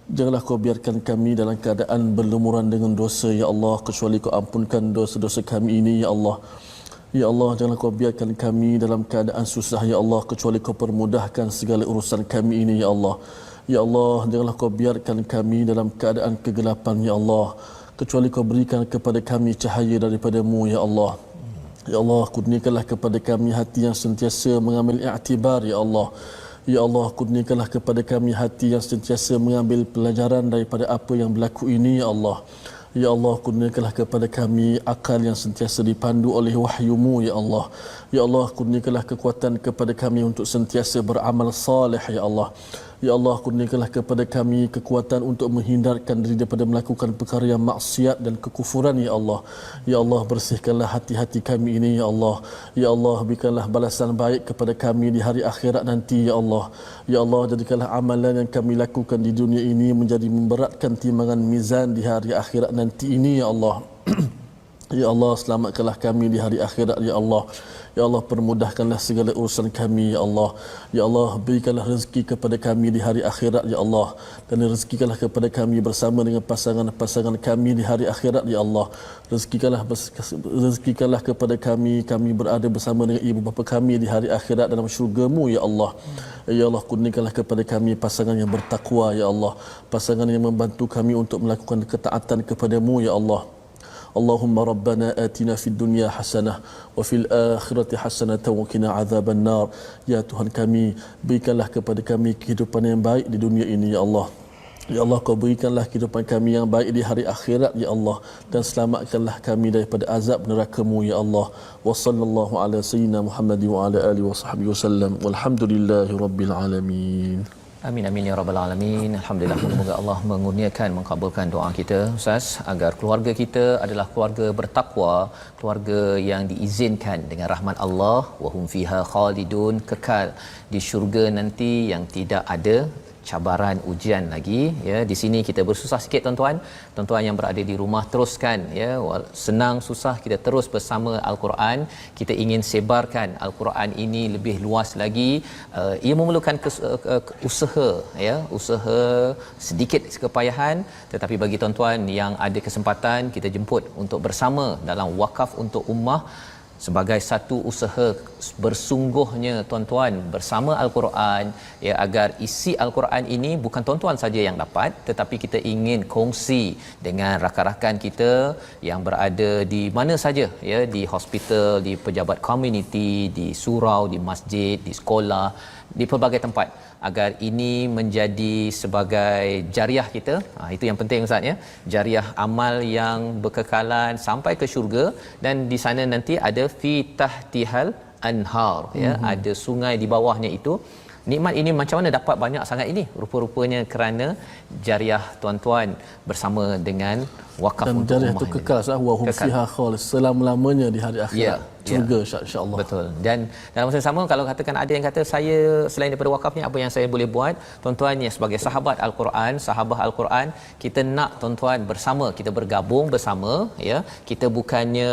janganlah kau biarkan kami dalam keadaan berlumuran dengan dosa, ya Allah, kecuali kau ampunkan dosa-dosa kami ini, ya Allah. Ya Allah, janganlah kau biarkan kami dalam keadaan susah, ya Allah, kecuali kau permudahkan segala urusan kami ini, ya Allah. Ya Allah, janganlah kau biarkan kami dalam keadaan kegelapan, ya Allah, kecuali kau berikan kepada kami cahaya daripada-Mu, ya Allah. Ya Allah, kurniakanlah kepada kami hati yang sentiasa mengambil i'tibar, ya Allah. Ya Allah, kurniakanlah kepada kami hati yang sentiasa mengambil pelajaran daripada apa yang berlaku ini, ya Allah. Ya Allah, kurniakanlah kepada kami akal yang sentiasa dipandu oleh wahyu-Mu, ya Allah. Ya Allah, kurniakanlah kekuatan kepada kami untuk sentiasa beramal saleh, ya Allah. Ya Allah, kurniakanlah kepada kami kekuatan untuk menghindarkan diri daripada melakukan perkara yang maksiat dan kekufuran, ya Allah. Ya Allah, bersihkanlah hati-hati kami ini, ya Allah. Ya Allah, berikanlah balasan baik kepada kami di hari akhirat nanti, ya Allah. Ya Allah, jadikanlah amalan yang kami lakukan di dunia ini menjadi memberatkan timbangan mizan di hari akhirat nanti ini, ya Allah. Ya Allah, selamatkanlah kami di hari akhirat, ya Allah. Ya Allah, permudahkanlah segala urusan kami, ya Allah. Ya Allah, berikanlah rezeki kepada kami di hari akhirat, ya Allah. Dan rezekikanlah kepada kami bersama dengan pasangan-pasangan kami di hari akhirat, ya Allah. Rezekikanlah kepada kami berada bersama dengan ibu bapa kami di hari akhirat dalam syurga-Mu, ya Allah. Ya Allah, kurniakanlah kepada kami pasangan yang bertakwa, ya Allah. Pasangan yang membantu kami untuk melakukan ketaatan kepada-Mu, ya Allah. Allahumma rabbana atina fid dunya hasanah wa fil akhirati hasanah wa qina adzaban nar. Ya Tuhan kami, berikanlah kepada kami kehidupan yang baik di dunia ini ya Allah. Ya Allah, kau berikanlah kehidupan kami yang baik di hari akhirat ya Allah, dan selamatkanlah kami daripada azab neraka-Mu ya Allah. Wa sallallahu ala sayyidina Muhammad wa ala alihi wa sahbihi wasallam. Walhamdulillahi rabbil alamin. Amin amin ya rabbal alamin. Alhamdulillah, semoga Allah mengurniakan, mengabulkan doa kita Ustaz, agar keluarga kita adalah keluarga bertakwa, keluarga yang diizinkan dengan rahmat Allah, wa hum fiha khalidun, kekal di syurga nanti yang tidak ada cabaran ujian lagi ya. Di sini kita bersusah sikit tuan-tuan yang berada di rumah, teruskan ya, senang susah kita terus bersama Al-Quran. Kita ingin sebarkan Al-Quran ini lebih luas lagi. Ia memerlukan usaha ya, usaha, sedikit kepayahan, tetapi bagi tuan-tuan yang ada kesempatan, kita jemput untuk bersama dalam wakaf untuk ummah sebagai satu usaha bersungguhnya tuan-tuan bersama Al-Quran ya, agar isi Al-Quran ini bukan tuan-tuan saja yang dapat, tetapi kita ingin kongsi dengan rakan-rakan kita yang berada di mana saja ya, di hospital, di pejabat komuniti, di surau, di masjid, di sekolah, di pelbagai tempat, agar ini menjadi sebagai jariah kita. Itu yang penting Ustaz ya, jariah amal yang berkekalan sampai ke syurga, dan di sana nanti ada fi tahtihal anhar ya, ada sungai di bawahnya itu. Nikmat ini macam mana dapat banyak sangat ini? Rupa-rupanya kerana jariah tuan-tuan bersama dengan wakaf dan untuk jariah ummah itu kekal sah wa hum fiha khalid, selama-lamanya di hari akhirat syurga insya-Allah. Betul. Dan dalam masa yang sama, kalau katakan ada yang kata saya selain daripada wakaf ni apa yang saya boleh buat, tuan-tuan yang sebagai sahabat Al-Quran, sahabah Al-Quran, kita nak tuan-tuan bersama, kita bergabung bersama ya. Kita bukannya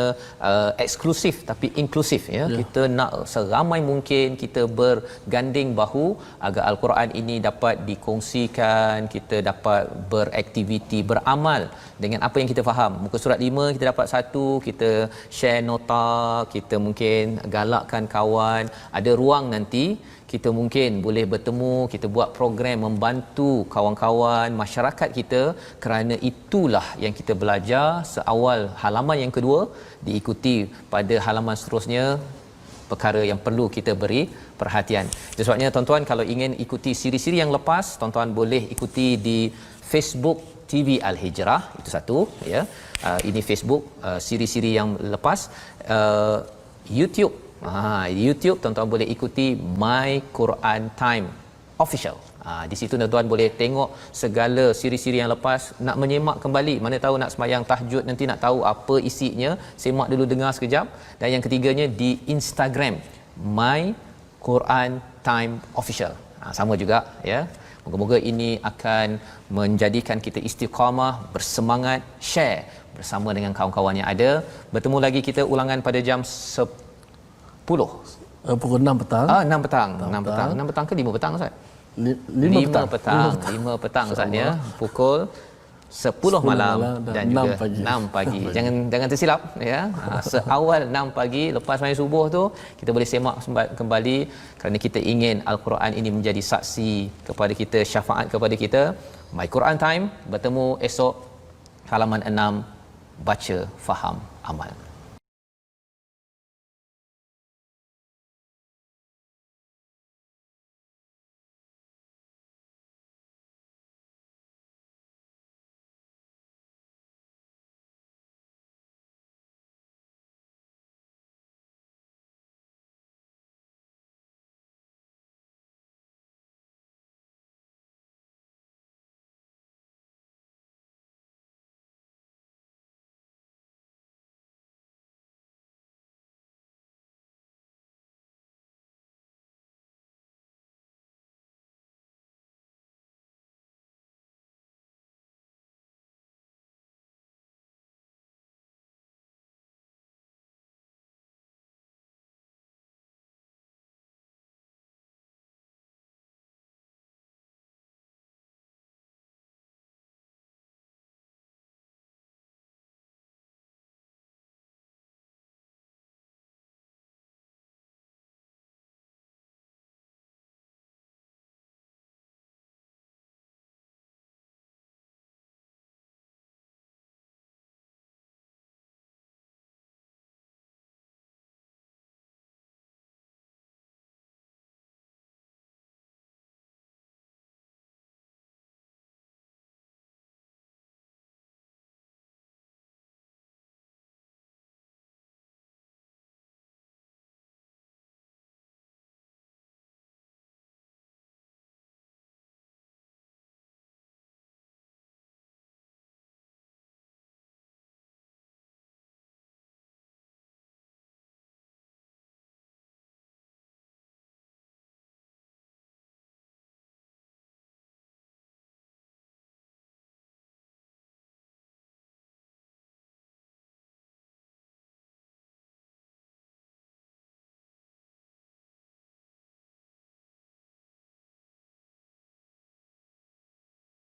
eksklusif tapi inklusif ya. Kita nak seramai mungkin kita berganding bahu agar Al-Quran ini dapat dikongsikan, kita dapat beraktiviti, beramal dengan apa yang kita faham. Muka surat 5 kita dapat satu, kita share nota, kita mungkin galakkan kawan, ada ruang nanti kita mungkin boleh bertemu, kita buat program membantu kawan-kawan masyarakat kita, kerana itulah yang kita belajar seawal halaman yang kedua, diikuti pada halaman seterusnya perkara yang perlu kita beri perhatian. Sebabnya tuan-tuan kalau ingin ikuti siri-siri yang lepas, tuan-tuan boleh ikuti di Facebook TV Al-Hijrah, itu satu ya. Ini Facebook, siri-siri yang lepas. YouTube, YouTube tuan-tuan boleh ikuti My Quran Time Official. Di situ tuan-tuan boleh tengok segala siri-siri yang lepas. Nak menyemak kembali, mana tahu nak sembahyang tahajud nanti nak tahu apa isinya, semak dulu, dengar sekejap. Dan yang ketiganya di Instagram, My Quran Time Official. Sama juga ya. Moga-moga ini akan menjadikan kita istiqamah, bersemangat, share bersama dengan kawan-kawan yang ada. Bertemu lagi kita ulangan pada jam 10. Pukul 6 petang. 6 petang. 6 petang. 6 petang ke 5 petang Ustaz? 5 petang. 5 petang Ustaz ya. Pukul 10 malam dan juga 6 pagi. Jangan tersilap ya. Seawal 6 pagi lepas sembahyang subuh tu kita boleh semak kembali, kerana kita ingin Al-Quran ini menjadi saksi kepada kita, syafaat kepada kita. My Quran Time bertemu esok halaman 6, baca, faham, amal.